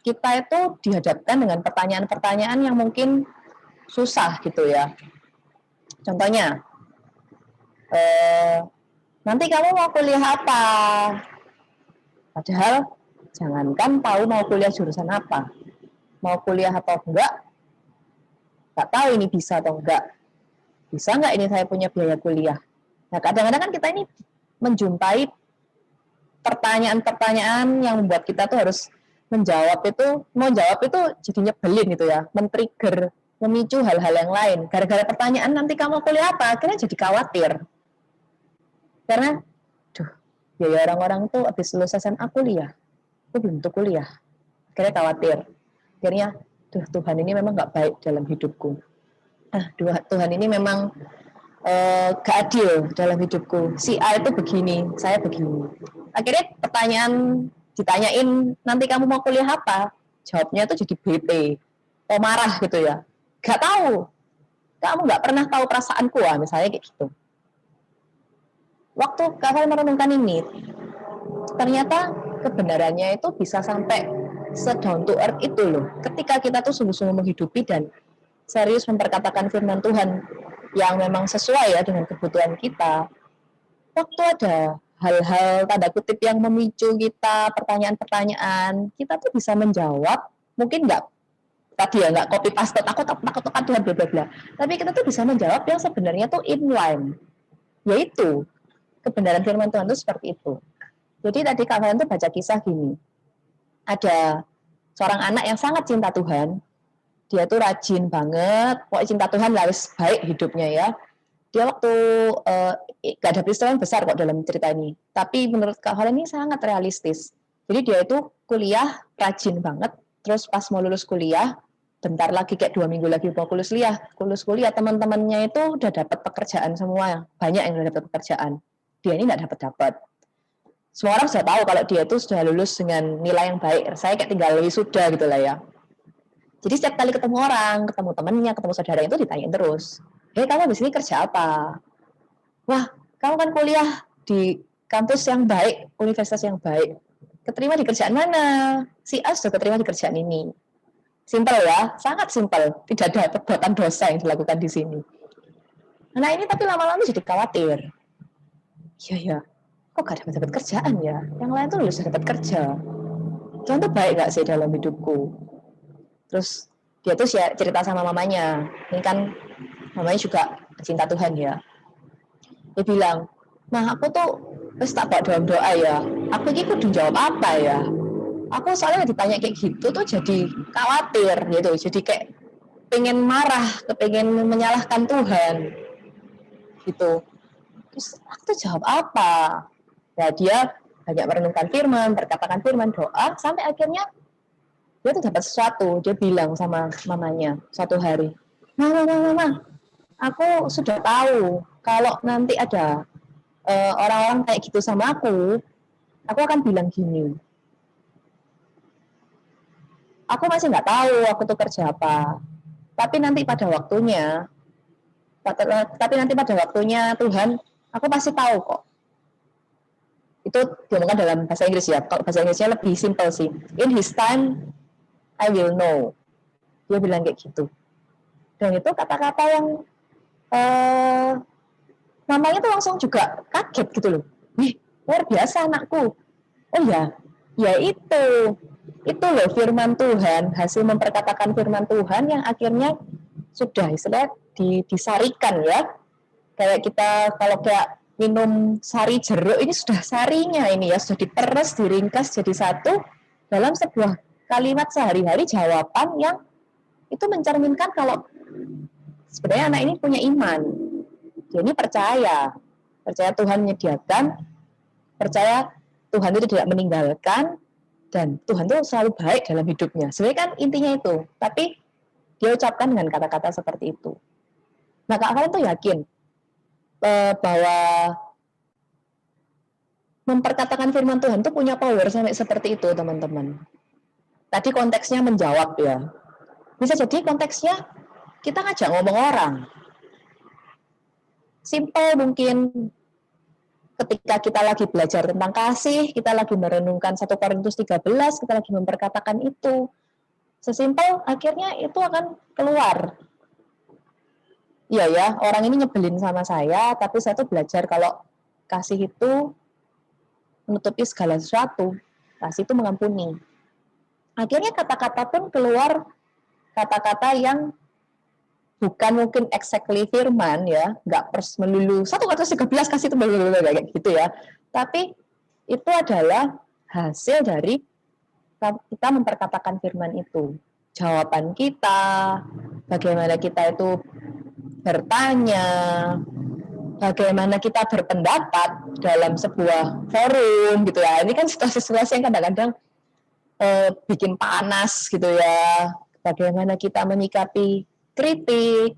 [SPEAKER 5] kita itu dihadapkan dengan pertanyaan-pertanyaan yang mungkin susah gitu ya. Contohnya, nanti kamu mau kuliah apa? Padahal jangankan tahu mau kuliah jurusan apa, mau kuliah atau enggak, nggak tahu ini bisa atau enggak. Bisa nggak ini saya punya biaya kuliah? Nah, kadang-kadang kan kita ini menjumpai pertanyaan-pertanyaan yang membuat kita tuh harus menjawab itu jadi nyebelin gitu ya, men-trigger, memicu hal-hal yang lain. Gara-gara pertanyaan nanti kamu kuliah apa, akhirnya jadi khawatir. Karena, ya orang-orang tuh habis lulus SMA kuliah, aku belum tuh kuliah. Akhirnya khawatir. Akhirnya, Tuhan ini memang nggak baik dalam hidupku. Tuhan ini memang gak adil dalam hidupku. Si A itu begini, saya begini. Akhirnya pertanyaan ditanyain, nanti kamu mau kuliah apa? Jawabnya tuh jadi bete, marah gitu ya. Gak tahu. Kamu gak pernah tahu perasaanku, misalnya kayak gitu. Waktu Kak Valen merenungkan ini, ternyata kebenarannya itu bisa sampai se-down to earth itu loh. Ketika kita tuh sungguh-sungguh menghidupi dan serius memperkatakan firman Tuhan yang memang sesuai ya dengan kebutuhan kita, waktu ada hal-hal tanda kutip yang memicu kita, pertanyaan-pertanyaan, kita tuh bisa menjawab, mungkin nggak tadi ya nggak copy paste takut Tuhan bla bla bla, tapi kita tuh bisa menjawab yang sebenarnya tuh inline, yaitu kebenaran firman Tuhan itu seperti itu. Jadi tadi Kak Valen tuh baca kisah gini, ada seorang anak yang sangat cinta Tuhan, dia tuh rajin banget, pokoknya cinta Tuhan harus baik hidupnya ya. Dia waktu gak ada peristiwa yang besar kok dalam cerita ini, tapi menurut Kak Valen ini sangat realistis. Jadi dia itu kuliah rajin banget, terus pas mau lulus kuliah, bentar lagi kayak 2 minggu lagi mau lulus kuliah, teman-temannya itu udah dapat pekerjaan semua, banyak yang udah dapat pekerjaan. Dia ini nggak dapat. semua orang sudah tahu kalau dia itu sudah lulus dengan nilai yang baik. Saya kayak tinggal wisuda gitu lah ya. Jadi setiap kali ketemu orang, ketemu temannya, ketemu saudara itu ditanyain terus. Kamu di sini kerja apa? Wah, kamu kan kuliah di kampus yang baik, universitas yang baik. Keterima di kerjaan mana? Si A sudah keterima di kerjaan ini. Simpel ya, sangat simpel. Tidak ada perbuatan dosa yang dilakukan di sini. Nah ini tapi lama-lama jadi khawatir. Iya, kok gak dapat kerjaan ya? Yang lain tuh lulus dapat kerja. Tuhan tuh baik gak sih dalam hidupku? Terus dia tuh cerita sama mamanya. Ini kan mamanya juga pecinta Tuhan ya. Dia bilang, aku tuh wis tak bawa dalam doa ya. Aku ini kudu jawab apa ya? Aku soalnya ditanya kayak gitu tuh jadi khawatir gitu. Jadi kayak pengen marah, pengen menyalahkan Tuhan gitu. Terus aku tuh jawab apa? Ya dia banyak merenungkan firman, berkatakan firman, doa, sampai akhirnya dia tuh dapat sesuatu. Dia bilang sama mamanya suatu hari, Mama, aku sudah tahu kalau nanti ada orang-orang kayak gitu sama aku akan bilang gini, aku masih nggak tahu aku tuh kerja apa, tapi nanti pada waktunya Tuhan, aku pasti tahu kok. Itu diomongkan dalam bahasa Inggris ya. Kalau bahasa Inggrisnya lebih simple sih. In His time, I will know. Dia bilang kayak gitu. Dan itu kata-kata yang mamanya tuh langsung juga kaget gitu loh. Luar biasa anakku. Oh ya itu loh firman Tuhan, hasil memperkatakan firman Tuhan yang akhirnya sudah istilah disarikan ya. Kayak kita kalau kayak minum sari jeruk, ini sudah sarinya ini ya, sudah diperes, diringkas jadi satu dalam sebuah kalimat sehari-hari jawaban yang itu mencerminkan kalau sebenarnya anak ini punya iman. Dia ini percaya Tuhan menyediakan, percaya Tuhan itu tidak meninggalkan, dan Tuhan itu selalu baik dalam hidupnya. Sebenarnya kan intinya itu, tapi dia ucapkan dengan kata-kata seperti itu. Nah, kalian tuh yakin bahwa memperkatakan firman Tuhan itu punya power sampai seperti itu, teman-teman. Tadi konteksnya menjawab ya. Bisa jadi konteksnya kita ngajak ngomong orang. Simple mungkin ketika kita lagi belajar tentang kasih, kita lagi merenungkan 1 Korintus 13, kita lagi memperkatakan itu. Sesimpel akhirnya itu akan keluar. Iya ya, orang ini nyebelin sama saya, tapi saya tuh belajar kalau kasih itu menutupi segala sesuatu. Kasih itu mengampuni. Akhirnya kata-kata pun keluar, kata-kata yang bukan mungkin exactly firman ya, nggak melulu 1 Korintus 13 kasih itu kayak gitu ya. Tapi itu adalah hasil dari kita memperkatakan firman itu. Jawaban kita, bagaimana kita itu bertanya, bagaimana kita berpendapat dalam sebuah forum gitu ya. Ini kan situasi-situasi yang kadang-kadang bikin panas gitu ya. Bagaimana kita menyikapi kritik,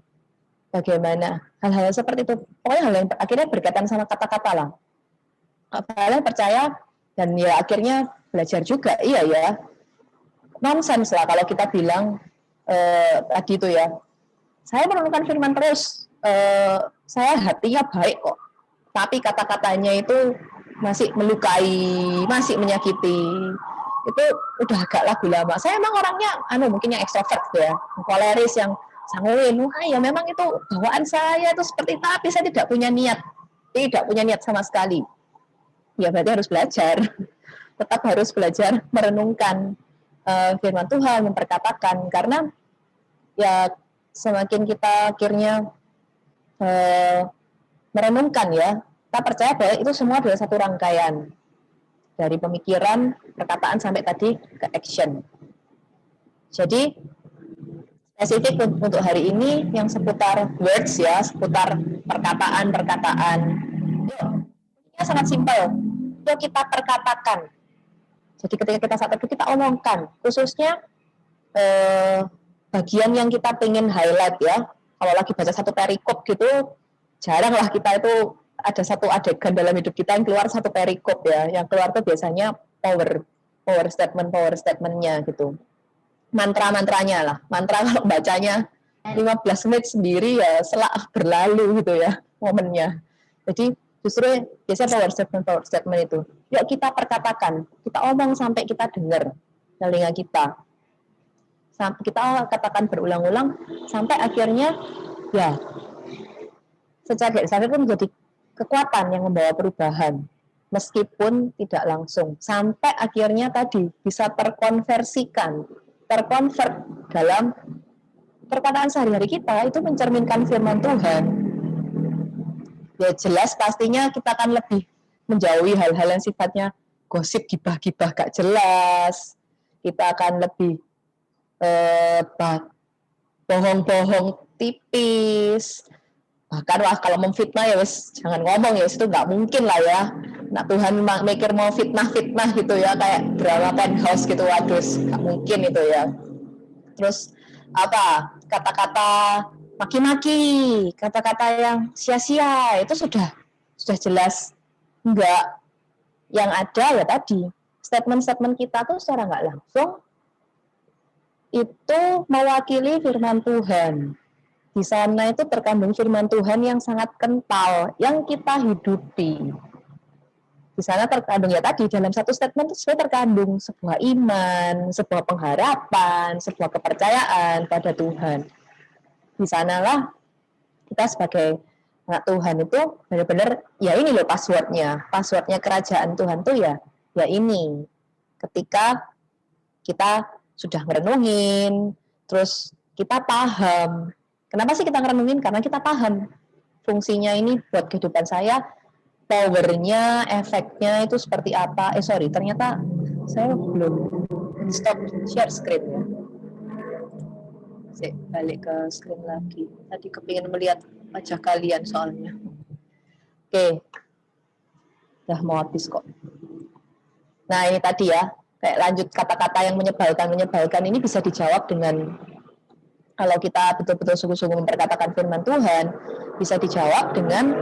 [SPEAKER 5] bagaimana hal-hal seperti itu. Pokoknya hal yang akhirnya berkaitan sama kata-kata lah. Kalian percaya dan ya akhirnya belajar juga. Iya ya, nonsens lah kalau kita bilang tadi itu ya. Saya merenungkan firman terus, saya hatinya baik kok, tapi kata-katanya itu masih melukai, masih menyakiti. Itu udah agak lagu lama. Saya emang orangnya, mungkin yang ekstrovert gitu ya, koleris, yang sanguin. Ya memang itu bawaan saya itu seperti itu, tapi saya tidak punya niat sama sekali. Ya berarti harus belajar, tetap harus belajar merenungkan firman Tuhan, memperkatakan, karena ya semakin kita akhirnya merenungkan ya, kita percaya bahwa itu semua adalah satu rangkaian dari pemikiran, perkataan sampai tadi ke action. Jadi spesifik untuk hari ini yang seputar words ya, seputar perkataan. Ini sangat simpel. Yuk kita perkatakan. Jadi ketika kita saat itu kita omongkan, khususnya bagian yang kita pengen highlight ya. Kalau lagi baca satu perikop gitu, jarang lah kita itu ada satu adegan dalam hidup kita yang keluar satu perikop ya, yang keluar tuh biasanya power statementnya gitu, mantranya lah, mantra kalau bacanya 15 menit sendiri ya selak berlalu gitu ya momennya. Jadi justru biasanya power statement itu, yuk kita perkatakan, kita omong sampai kita dengar telinga kita, sampai kita katakan berulang-ulang sampai akhirnya ya secara sadar itu menjadi kekuatan yang membawa perubahan, meskipun tidak langsung, sampai akhirnya tadi bisa terkonvert dalam perkataan sehari-hari kita, itu mencerminkan firman Tuhan. Ya jelas pastinya kita akan lebih menjauhi hal-hal yang sifatnya gosip, gibah-gibah gak jelas, kita akan lebih bohong-bohong tipis, bahkan wah kalau memfitnah ya wes jangan ngomong ya, itu nggak mungkin lah ya. Nah Tuhan mikir mau fitnah gitu ya, kayak drama Penthouse gitu, waduh nggak mungkin itu ya. Terus apa, kata-kata maki-maki, kata-kata yang sia-sia, itu sudah jelas enggak. Yang ada ya tadi statement-statement kita tuh secara nggak langsung itu mewakili firman Tuhan. Di sana itu terkandung firman Tuhan yang sangat kental, yang kita hidupi. Di sana terkandung ya tadi, dalam satu statement itu terkandung sebuah iman, sebuah pengharapan, sebuah kepercayaan pada Tuhan. Di sanalah kita sebagai anak Tuhan itu benar-benar, ya ini loh passwordnya kerajaan Tuhan tuh ya ini. Ketika kita sudah merenungin, terus kita paham. Kenapa sih kita merenungin? Karena kita paham fungsinya ini buat kehidupan saya, powernya, efeknya itu seperti apa. Ternyata saya belum stop share screen ya. Saya balik ke screen lagi. Tadi kepingin melihat wajah kalian soalnya. Oke. Udah mau habis kok. Nah ini tadi ya, kayak lanjut kata-kata yang menyebalkan ini bisa dijawab dengan, kalau kita betul-betul sungguh-sungguh memperkatakan firman Tuhan, bisa dijawab dengan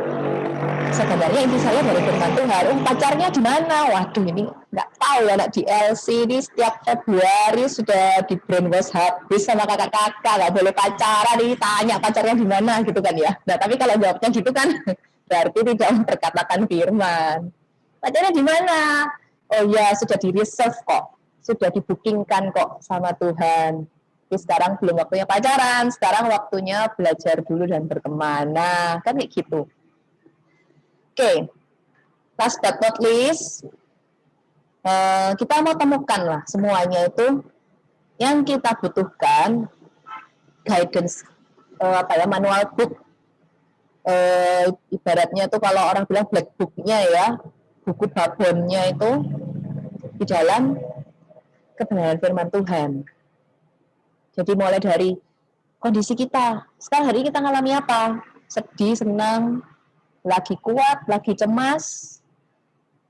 [SPEAKER 5] sebenarnya inti saya dari firman Tuhan. Pacarnya di mana? Waduh, ini nggak tahu ya, anak di LC ini setiap Februari sudah di brainwash habis sama kakak-kakak, nggak boleh pacaran, ini tanya pacarnya di mana gitu kan ya. Nah tapi kalau jawabnya gitu kan berarti tidak memperkatakan firman. Pacarnya di mana? Oh ya, sudah di reserve kok, sudah dibookingkan kok sama Tuhan. Jadi sekarang belum waktunya pacaran, sekarang waktunya belajar dulu dan berteman. Nah, kan kayak gitu. Oke, last but not least, kita mau temukan lah semuanya itu yang kita butuhkan, guidance, manual book, ibaratnya itu kalau orang bilang black book-nya ya, buku babonnya itu di dalam kebenaran firman Tuhan. Jadi mulai dari kondisi kita, sekarang hari ini kita ngalami apa? Sedih, senang, lagi kuat, lagi cemas,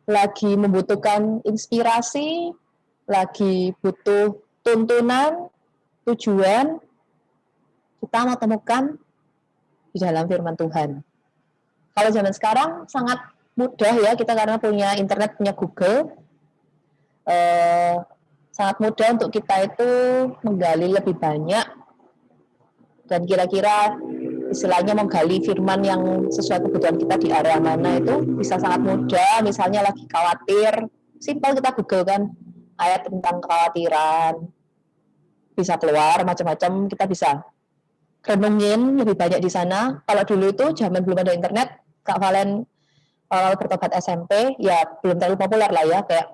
[SPEAKER 5] lagi membutuhkan inspirasi, lagi butuh tuntunan, tujuan, kita mau temukan di dalam firman Tuhan. Kalau zaman sekarang sangat mudah ya, kita karena punya internet, punya Google, sangat mudah untuk kita itu menggali lebih banyak dan kira-kira istilahnya menggali firman yang sesuai kebutuhan kita di area mana itu bisa sangat mudah. Misalnya lagi khawatir, simpel kita Google kan ayat tentang kekhawatiran, bisa keluar macam-macam, kita bisa renungin lebih banyak di sana. Kalau dulu itu zaman belum ada internet, Kak Valen awal bertobat SMP ya belum terlalu populer lah ya, kayak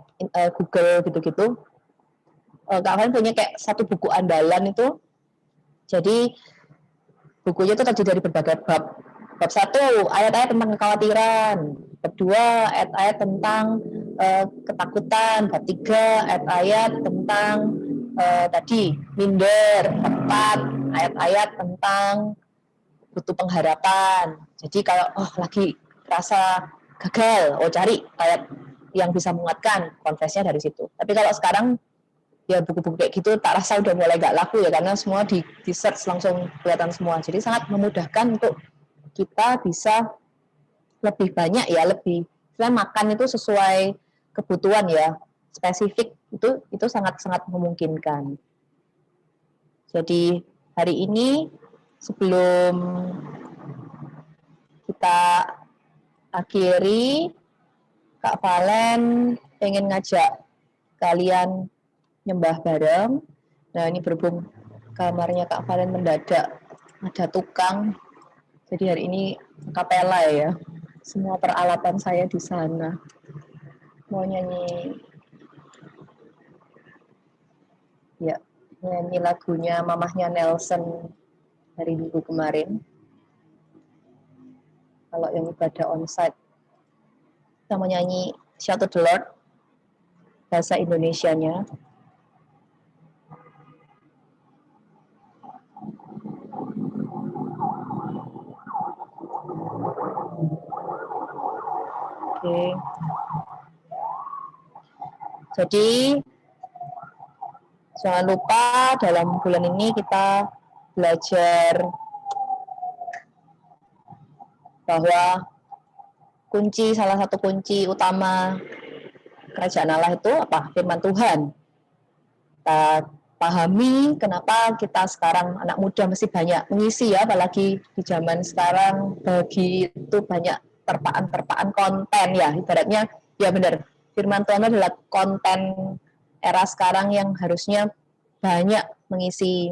[SPEAKER 5] Google gitu-gitu. Kak Valen punya kayak satu buku andalan itu. Jadi bukunya itu terdiri dari berbagai bab. Bab 1, ayat-ayat tentang kekhawatiran. Bab 2, ayat-ayat tentang ketakutan. Bab 3, ayat-ayat tentang tadi minder. Bab 4, ayat-ayat tentang butuh pengharapan. Jadi kalau lagi rasa gagal, cari ayat yang bisa menguatkan, konfesnya dari situ. Tapi kalau sekarang ya buku-buku kayak gitu tak rasa udah mulai gak laku ya, karena semua di search langsung kelihatan semua. Jadi sangat memudahkan untuk kita bisa lebih banyak ya, lebih makan itu sesuai kebutuhan ya, spesifik itu sangat-sangat memungkinkan. Jadi hari ini sebelum kita akhiri, Kak Valen pengen ngajak kalian nyembah bareng. Nah ini berhubung kamarnya Kak Valen mendadak ada tukang, jadi hari ini kapela ya. Semua peralatan saya di sana. Mau nyanyi, ya, nyanyi lagunya mamahnya Nelson hari minggu kemarin. Kalau yang ibadah onsite, kita mau nyanyi Shout to the Lord, bahasa Indonesianya. Oke. Jadi jangan lupa dalam bulan ini kita belajar bahwa salah satu kunci utama kerajaan Allah itu apa? Firman Tuhan. Kita pahami kenapa kita sekarang anak muda masih banyak mengisi ya, apalagi di zaman sekarang begitu banyak terpaan-terpaan konten ya, ibaratnya ya benar, firman Tuhan adalah konten era sekarang yang harusnya banyak mengisi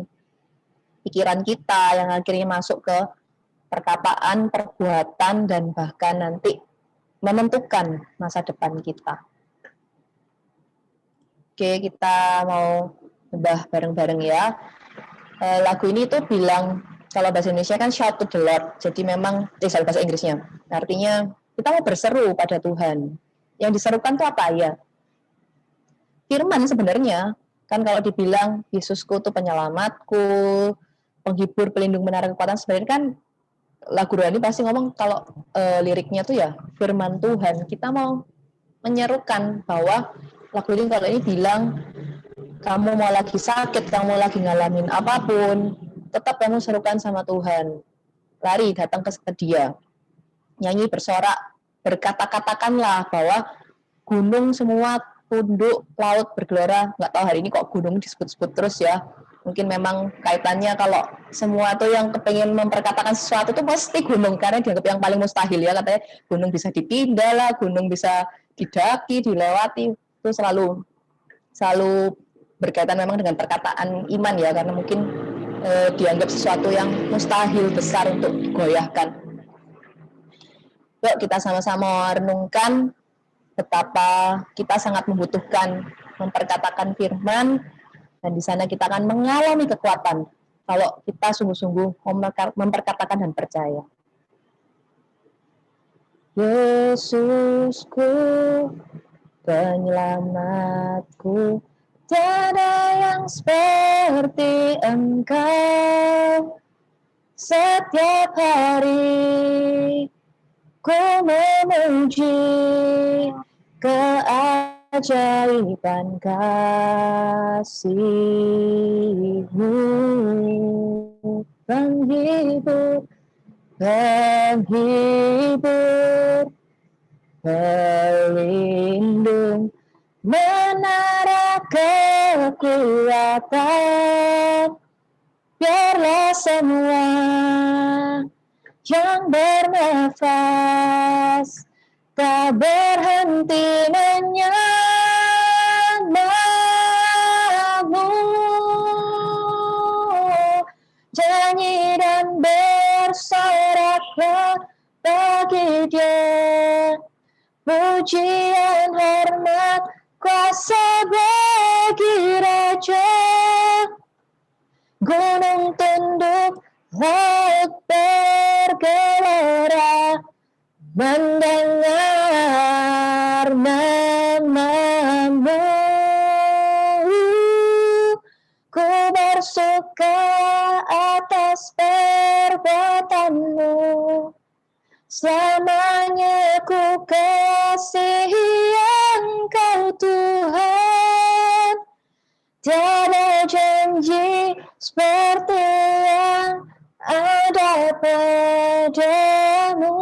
[SPEAKER 5] pikiran kita, yang akhirnya masuk ke perkataan, perbuatan, dan bahkan nanti menentukan masa depan kita. Oke, kita mau nyembah bareng-bareng ya. Lagu ini tuh bilang, kalau bahasa Indonesia kan shout to the Lord, jadi memang, bahasa Inggrisnya, artinya kita mau berseru pada Tuhan. Yang diserukan tuh apa ya? Firman sebenarnya, kan kalau dibilang Yesusku tuh penyelamatku, penghibur, pelindung, menara kekuatan, sebenarnya kan lagu rohani pasti ngomong kalau liriknya tuh ya firman Tuhan. Kita mau menyerukan bahwa lagu ini kalau ini bilang kamu mau lagi sakit, kamu lagi ngalamin apapun, tetap kamu serukan sama Tuhan. Lari, datang ke Dia. Nyanyi, bersorak, berkata-katakanlah bahwa gunung semua tunduk, laut bergelora. Nggak tahu hari ini kok gunung disebut-sebut terus ya. Mungkin memang kaitannya kalau semua tuh yang kepengen memperkatakan sesuatu tuh pasti gunung, karena dianggap yang paling mustahil ya, katanya gunung bisa dipindah lah, gunung bisa didaki, dilewati, itu selalu berkaitan memang dengan perkataan iman ya, karena mungkin dianggap sesuatu yang mustahil besar untuk digoyahkan. Yuk kita sama-sama renungkan betapa kita sangat membutuhkan memperkatakan firman, dan di sana kita akan mengalami kekuatan kalau kita sungguh-sungguh memperkatakan dan percaya. Yesusku, penyelamatku, tiada yang seperti Engkau. Setiap hari ku memuji keajaiban kasih-Mu, penghibur, pelindung, menara kekuatan. Biarlah semua yang bernafas tak berhenti menyembah-Mu. Janji dan bersoraklah bagi Dia, pujian, hormat, kuasa bagi Raja. Gunung tunduk, laut bergelora, mendengar nama-Mu. Ku bersuka atas perbuatan-Mu, selamanya ku kasihi Engkau Tuhan. Tiada janji seperti yang ada padamu.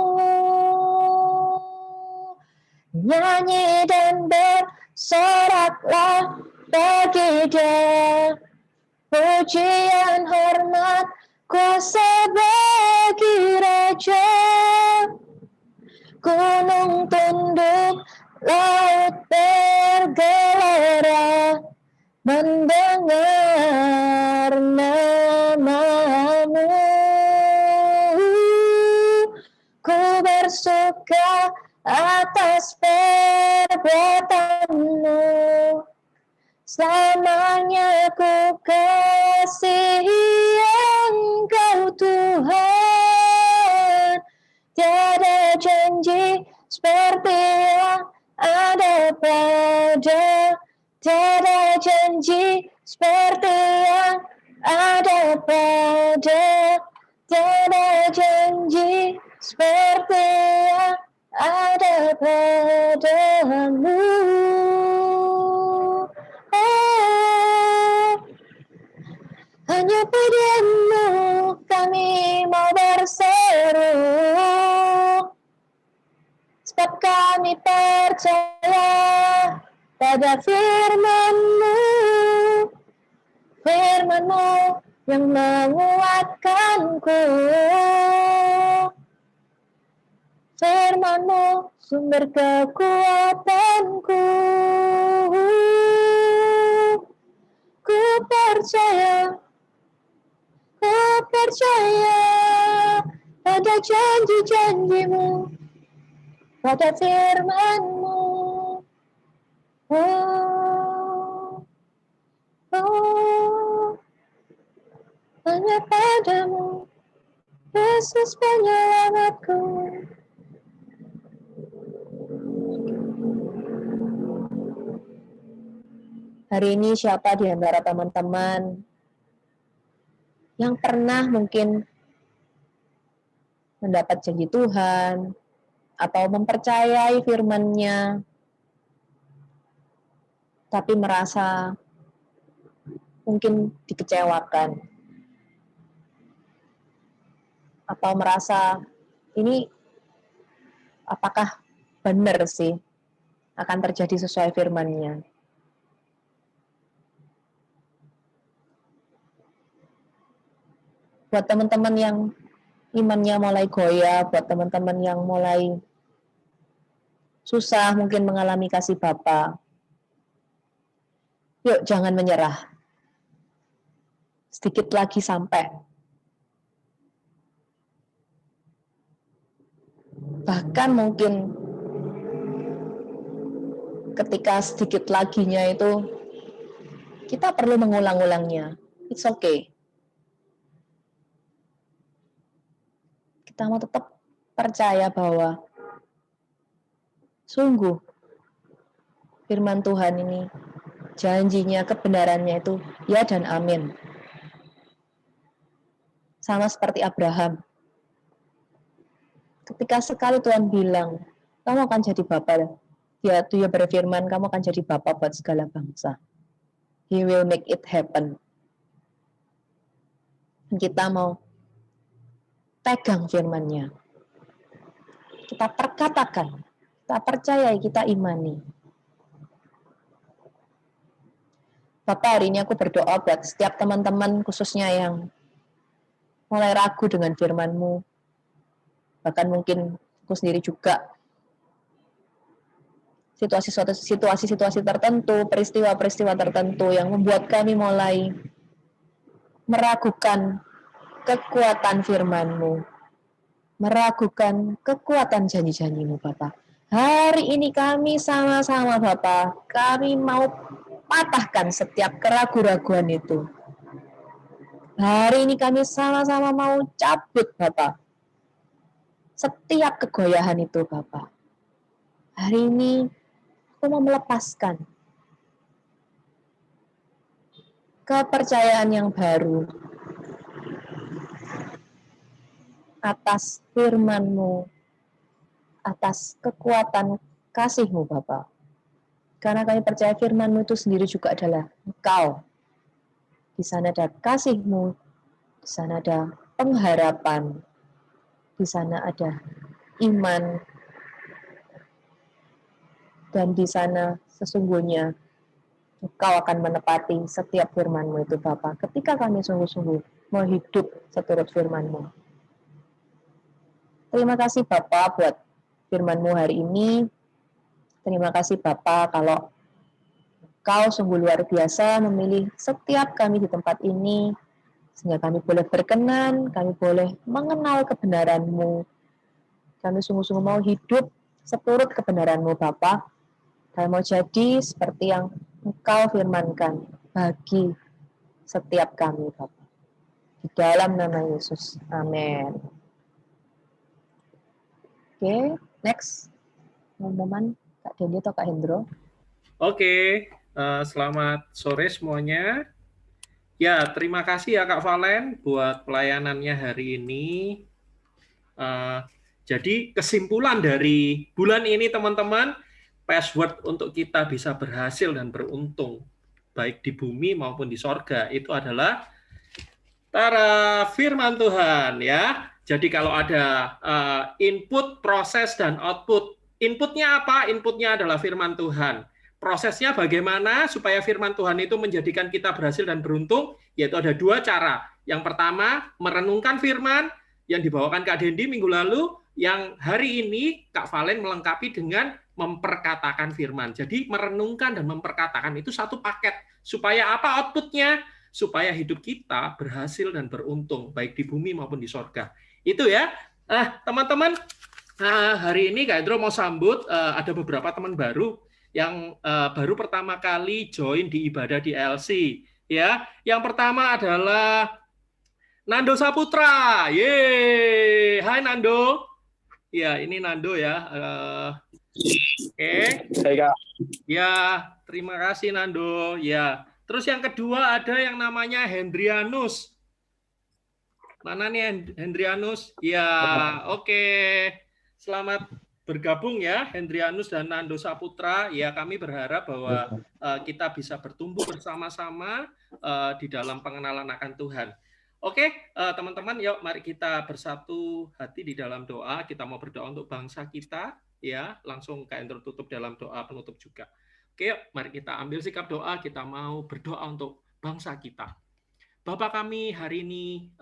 [SPEAKER 5] Nyanyi dan bersoraklah bagi Dia, pujian hormat kuasa bagi Raja. Gunung tunduk, laut bergelora, mendengar nama-Mu. Ku bersuka atas perbuatan-Mu, selamanya ku kasihi Engkau Tuhan. Tiada janji seperti yang ada pada, tiada janji seperti yang ada pada, tiada janji seperti yang ada padamu. Hanya padamu kami mau berseru, sebab kami percaya pada firman-Mu, firman-Mu yang menguatkanku, firman-Mu sumber kekuatanku. Ku percaya pada janji-janji-Mu, pada firman-Mu. Hanya padamu, Yesus penyelamatku. Hari ini siapa di antara teman-teman yang pernah mungkin mendapat janji Tuhan atau mempercayai firman-Nya, tapi merasa mungkin dikecewakan, atau merasa ini apakah benar sih akan terjadi sesuai firman-Nya? Buat teman-teman yang imannya mulai goyah, buat teman-teman yang mulai susah mungkin mengalami kasih Bapa, yuk jangan menyerah. Sedikit lagi sampai. Bahkan mungkin ketika sedikit laginya itu kita perlu mengulang-ulangnya. It's okay. Kita mau tetap percaya bahwa sungguh firman Tuhan ini, janjinya, kebenarannya itu ya dan amin. Sama seperti Abraham. Ketika sekali Tuhan bilang, kamu akan jadi bapa, dia berfirman, kamu akan jadi bapa buat segala bangsa. He will make it happen. Kita mau pegang firman-Nya. Kita perkatakan, kita percayai, kita imani. Bapak, hari ini aku berdoa buat setiap teman-teman, khususnya yang mulai ragu dengan firman-Mu. Bahkan mungkin aku sendiri juga. Situasi-situasi tertentu, peristiwa-peristiwa tertentu yang membuat kami mulai meragukan kekuatan firman-Mu, meragukan kekuatan janji-janji-Mu, Bapak. Hari ini kami sama-sama, Bapak, kami mau patahkan setiap keraguan-raguan itu. Hari ini kami sama-sama mau cabut, Bapak, setiap kegoyahan itu, Bapak. Hari ini aku mau melepaskan kepercayaan yang baru atas firman-Mu, atas kekuatan kasih-Mu, Bapa. Karena kami percaya firman-Mu itu sendiri juga adalah Engkau. Di sana ada kasih-Mu, di sana ada pengharapan, di sana ada iman, dan di sana sesungguhnya Engkau akan menepati setiap firman-Mu itu Bapa. Ketika kami sungguh-sungguh mau hidup seturut firman-Mu. Terima kasih Bapa buat firman-Mu hari ini. Terima kasih Bapa kalau Engkau sungguh luar biasa memilih setiap kami di tempat ini, sehingga kami boleh berkenan, kami boleh mengenal kebenaran-Mu. Kami sungguh-sungguh mau hidup seturut kebenaran-Mu Bapa. Kami mau jadi seperti yang Engkau firmankan bagi setiap kami, Bapak. Di dalam nama Yesus. Amin. Oke, next. Pengumuman Kak Dendi atau Kak Hendro?
[SPEAKER 6] Oke, selamat sore semuanya. Ya, terima kasih ya Kak Valen buat pelayanannya hari ini. Jadi kesimpulan dari bulan ini teman-teman, password untuk kita bisa berhasil dan beruntung baik di bumi maupun di sorga itu adalah firman Tuhan ya. Jadi kalau ada input, proses, dan output. Inputnya apa? Inputnya adalah firman Tuhan. Prosesnya bagaimana supaya firman Tuhan itu menjadikan kita berhasil dan beruntung? Yaitu ada 2 cara. Yang pertama, merenungkan firman yang dibawakan Kak Dendi minggu lalu, yang hari ini Kak Valen melengkapi dengan memperkatakan firman. Jadi merenungkan dan memperkatakan itu satu paket. Supaya apa outputnya? Supaya hidup kita berhasil dan beruntung, baik di bumi maupun di sorga. Itu ya. Teman-teman, hari ini Kak Hendro mau sambut, ada beberapa teman baru yang baru pertama kali join di ibadah di LC. Ya, yang pertama adalah Nando Saputra. Yeay, hai Nando. Ya, ini Nando ya. Oke.
[SPEAKER 1] Saya
[SPEAKER 6] Ya, terima kasih Nando. Ya. Terus yang kedua ada yang namanya Hendrianus. Mana nih Hendrianus? Ya, oke. Selamat bergabung ya Hendrianus dan Nando Saputra. Ya, kami berharap bahwa kita bisa bertumbuh bersama-sama di dalam pengenalan akan Tuhan. Oke, teman-teman, yuk mari kita bersatu hati di dalam doa. Kita mau berdoa untuk bangsa kita, ya. Langsung Kak Hendro tutup dalam doa penutup juga. Oke, yuk, mari kita ambil sikap doa. Kita mau berdoa untuk bangsa kita. Bapa kami hari ini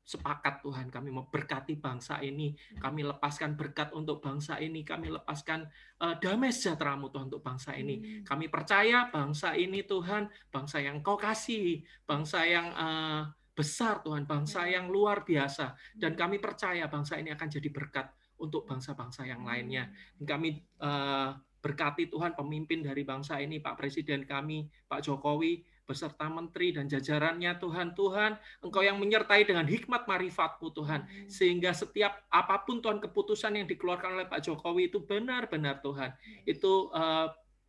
[SPEAKER 6] sepakat Tuhan, kami mau berkati bangsa ini. Kami lepaskan berkat untuk bangsa ini. Kami lepaskan damai sejahtera-Mu Tuhan untuk bangsa ini. Kami percaya bangsa ini Tuhan, bangsa yang Kau kasih, bangsa yang besar Tuhan, bangsa yang luar biasa, dan kami percaya bangsa ini akan jadi berkat untuk bangsa-bangsa yang lainnya. Dan kami berkati Tuhan pemimpin dari bangsa ini, Pak Presiden kami, Pak Jokowi, beserta menteri dan jajarannya Tuhan. Tuhan, Engkau yang menyertai dengan hikmat marifat-Mu Tuhan, sehingga setiap apapun Tuhan keputusan yang dikeluarkan oleh Pak Jokowi itu benar-benar Tuhan, itu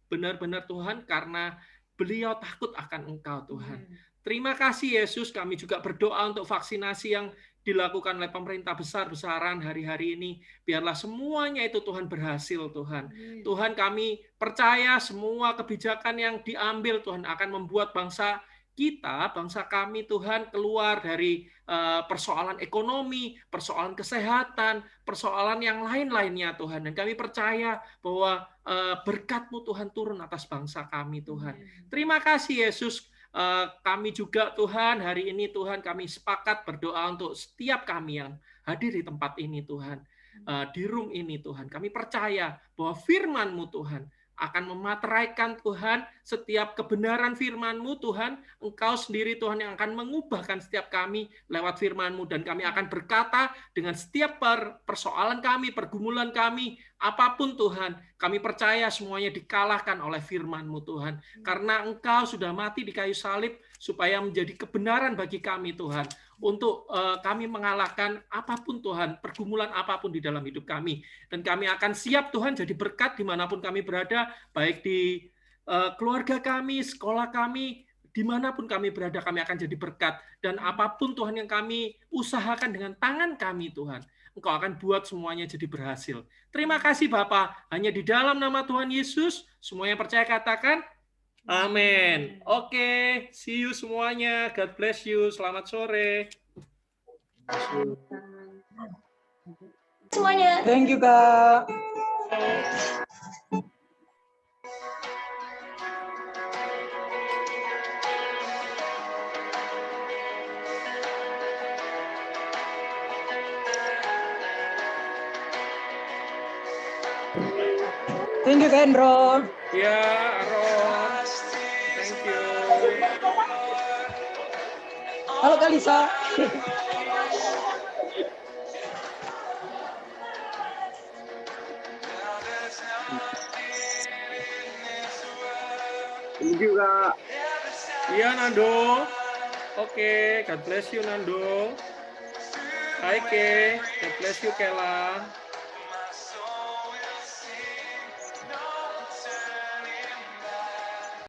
[SPEAKER 6] benar-benar Tuhan karena beliau takut akan Engkau Tuhan. Terima kasih Yesus, kami juga berdoa untuk vaksinasi yang dilakukan oleh pemerintah besar-besaran hari-hari ini. Biarlah semuanya itu Tuhan berhasil Tuhan. Tuhan kami percaya semua kebijakan yang diambil Tuhan akan membuat bangsa kita, bangsa kami Tuhan keluar dari persoalan ekonomi, persoalan kesehatan, persoalan yang lain-lainnya Tuhan. Dan kami percaya bahwa berkat-Mu Tuhan turun atas bangsa kami Tuhan. Terima kasih Yesus. Kami juga Tuhan hari ini Tuhan kami sepakat berdoa untuk setiap kami yang hadir di tempat ini Tuhan, di room ini Tuhan. Kami percaya bahwa firman-Mu Tuhan akan memateraikan Tuhan setiap kebenaran firman-Mu Tuhan. Engkau sendiri Tuhan yang akan mengubahkan setiap kami lewat firman-Mu, dan kami akan berkata dengan setiap persoalan kami, pergumulan kami, apapun Tuhan, kami percaya semuanya dikalahkan oleh firman-Mu Tuhan. Karena Engkau sudah mati di kayu salib supaya menjadi kebenaran bagi kami Tuhan. Untuk kami mengalahkan apapun Tuhan, pergumulan apapun di dalam hidup kami. Dan kami akan siap Tuhan jadi berkat dimanapun kami berada, baik di keluarga kami, sekolah kami, dimanapun kami berada kami akan jadi berkat. Dan apapun Tuhan yang kami usahakan dengan tangan kami Tuhan, Engkau akan buat semuanya jadi berhasil. Terima kasih Bapa, hanya di dalam nama Tuhan Yesus, semua yang percaya katakan, amin. Oke, see you semuanya. God bless you. Selamat sore.
[SPEAKER 3] Semuanya.
[SPEAKER 7] Thank you, Kak.
[SPEAKER 3] Thank you, Kendro.
[SPEAKER 6] Ya, Aaron. Thank you.
[SPEAKER 3] Halo, Kalisa.
[SPEAKER 7] Thank you, Kak.
[SPEAKER 6] Iya, Nando. Oke, God bless you, Nando. Hai, Ke. God bless you, Kela.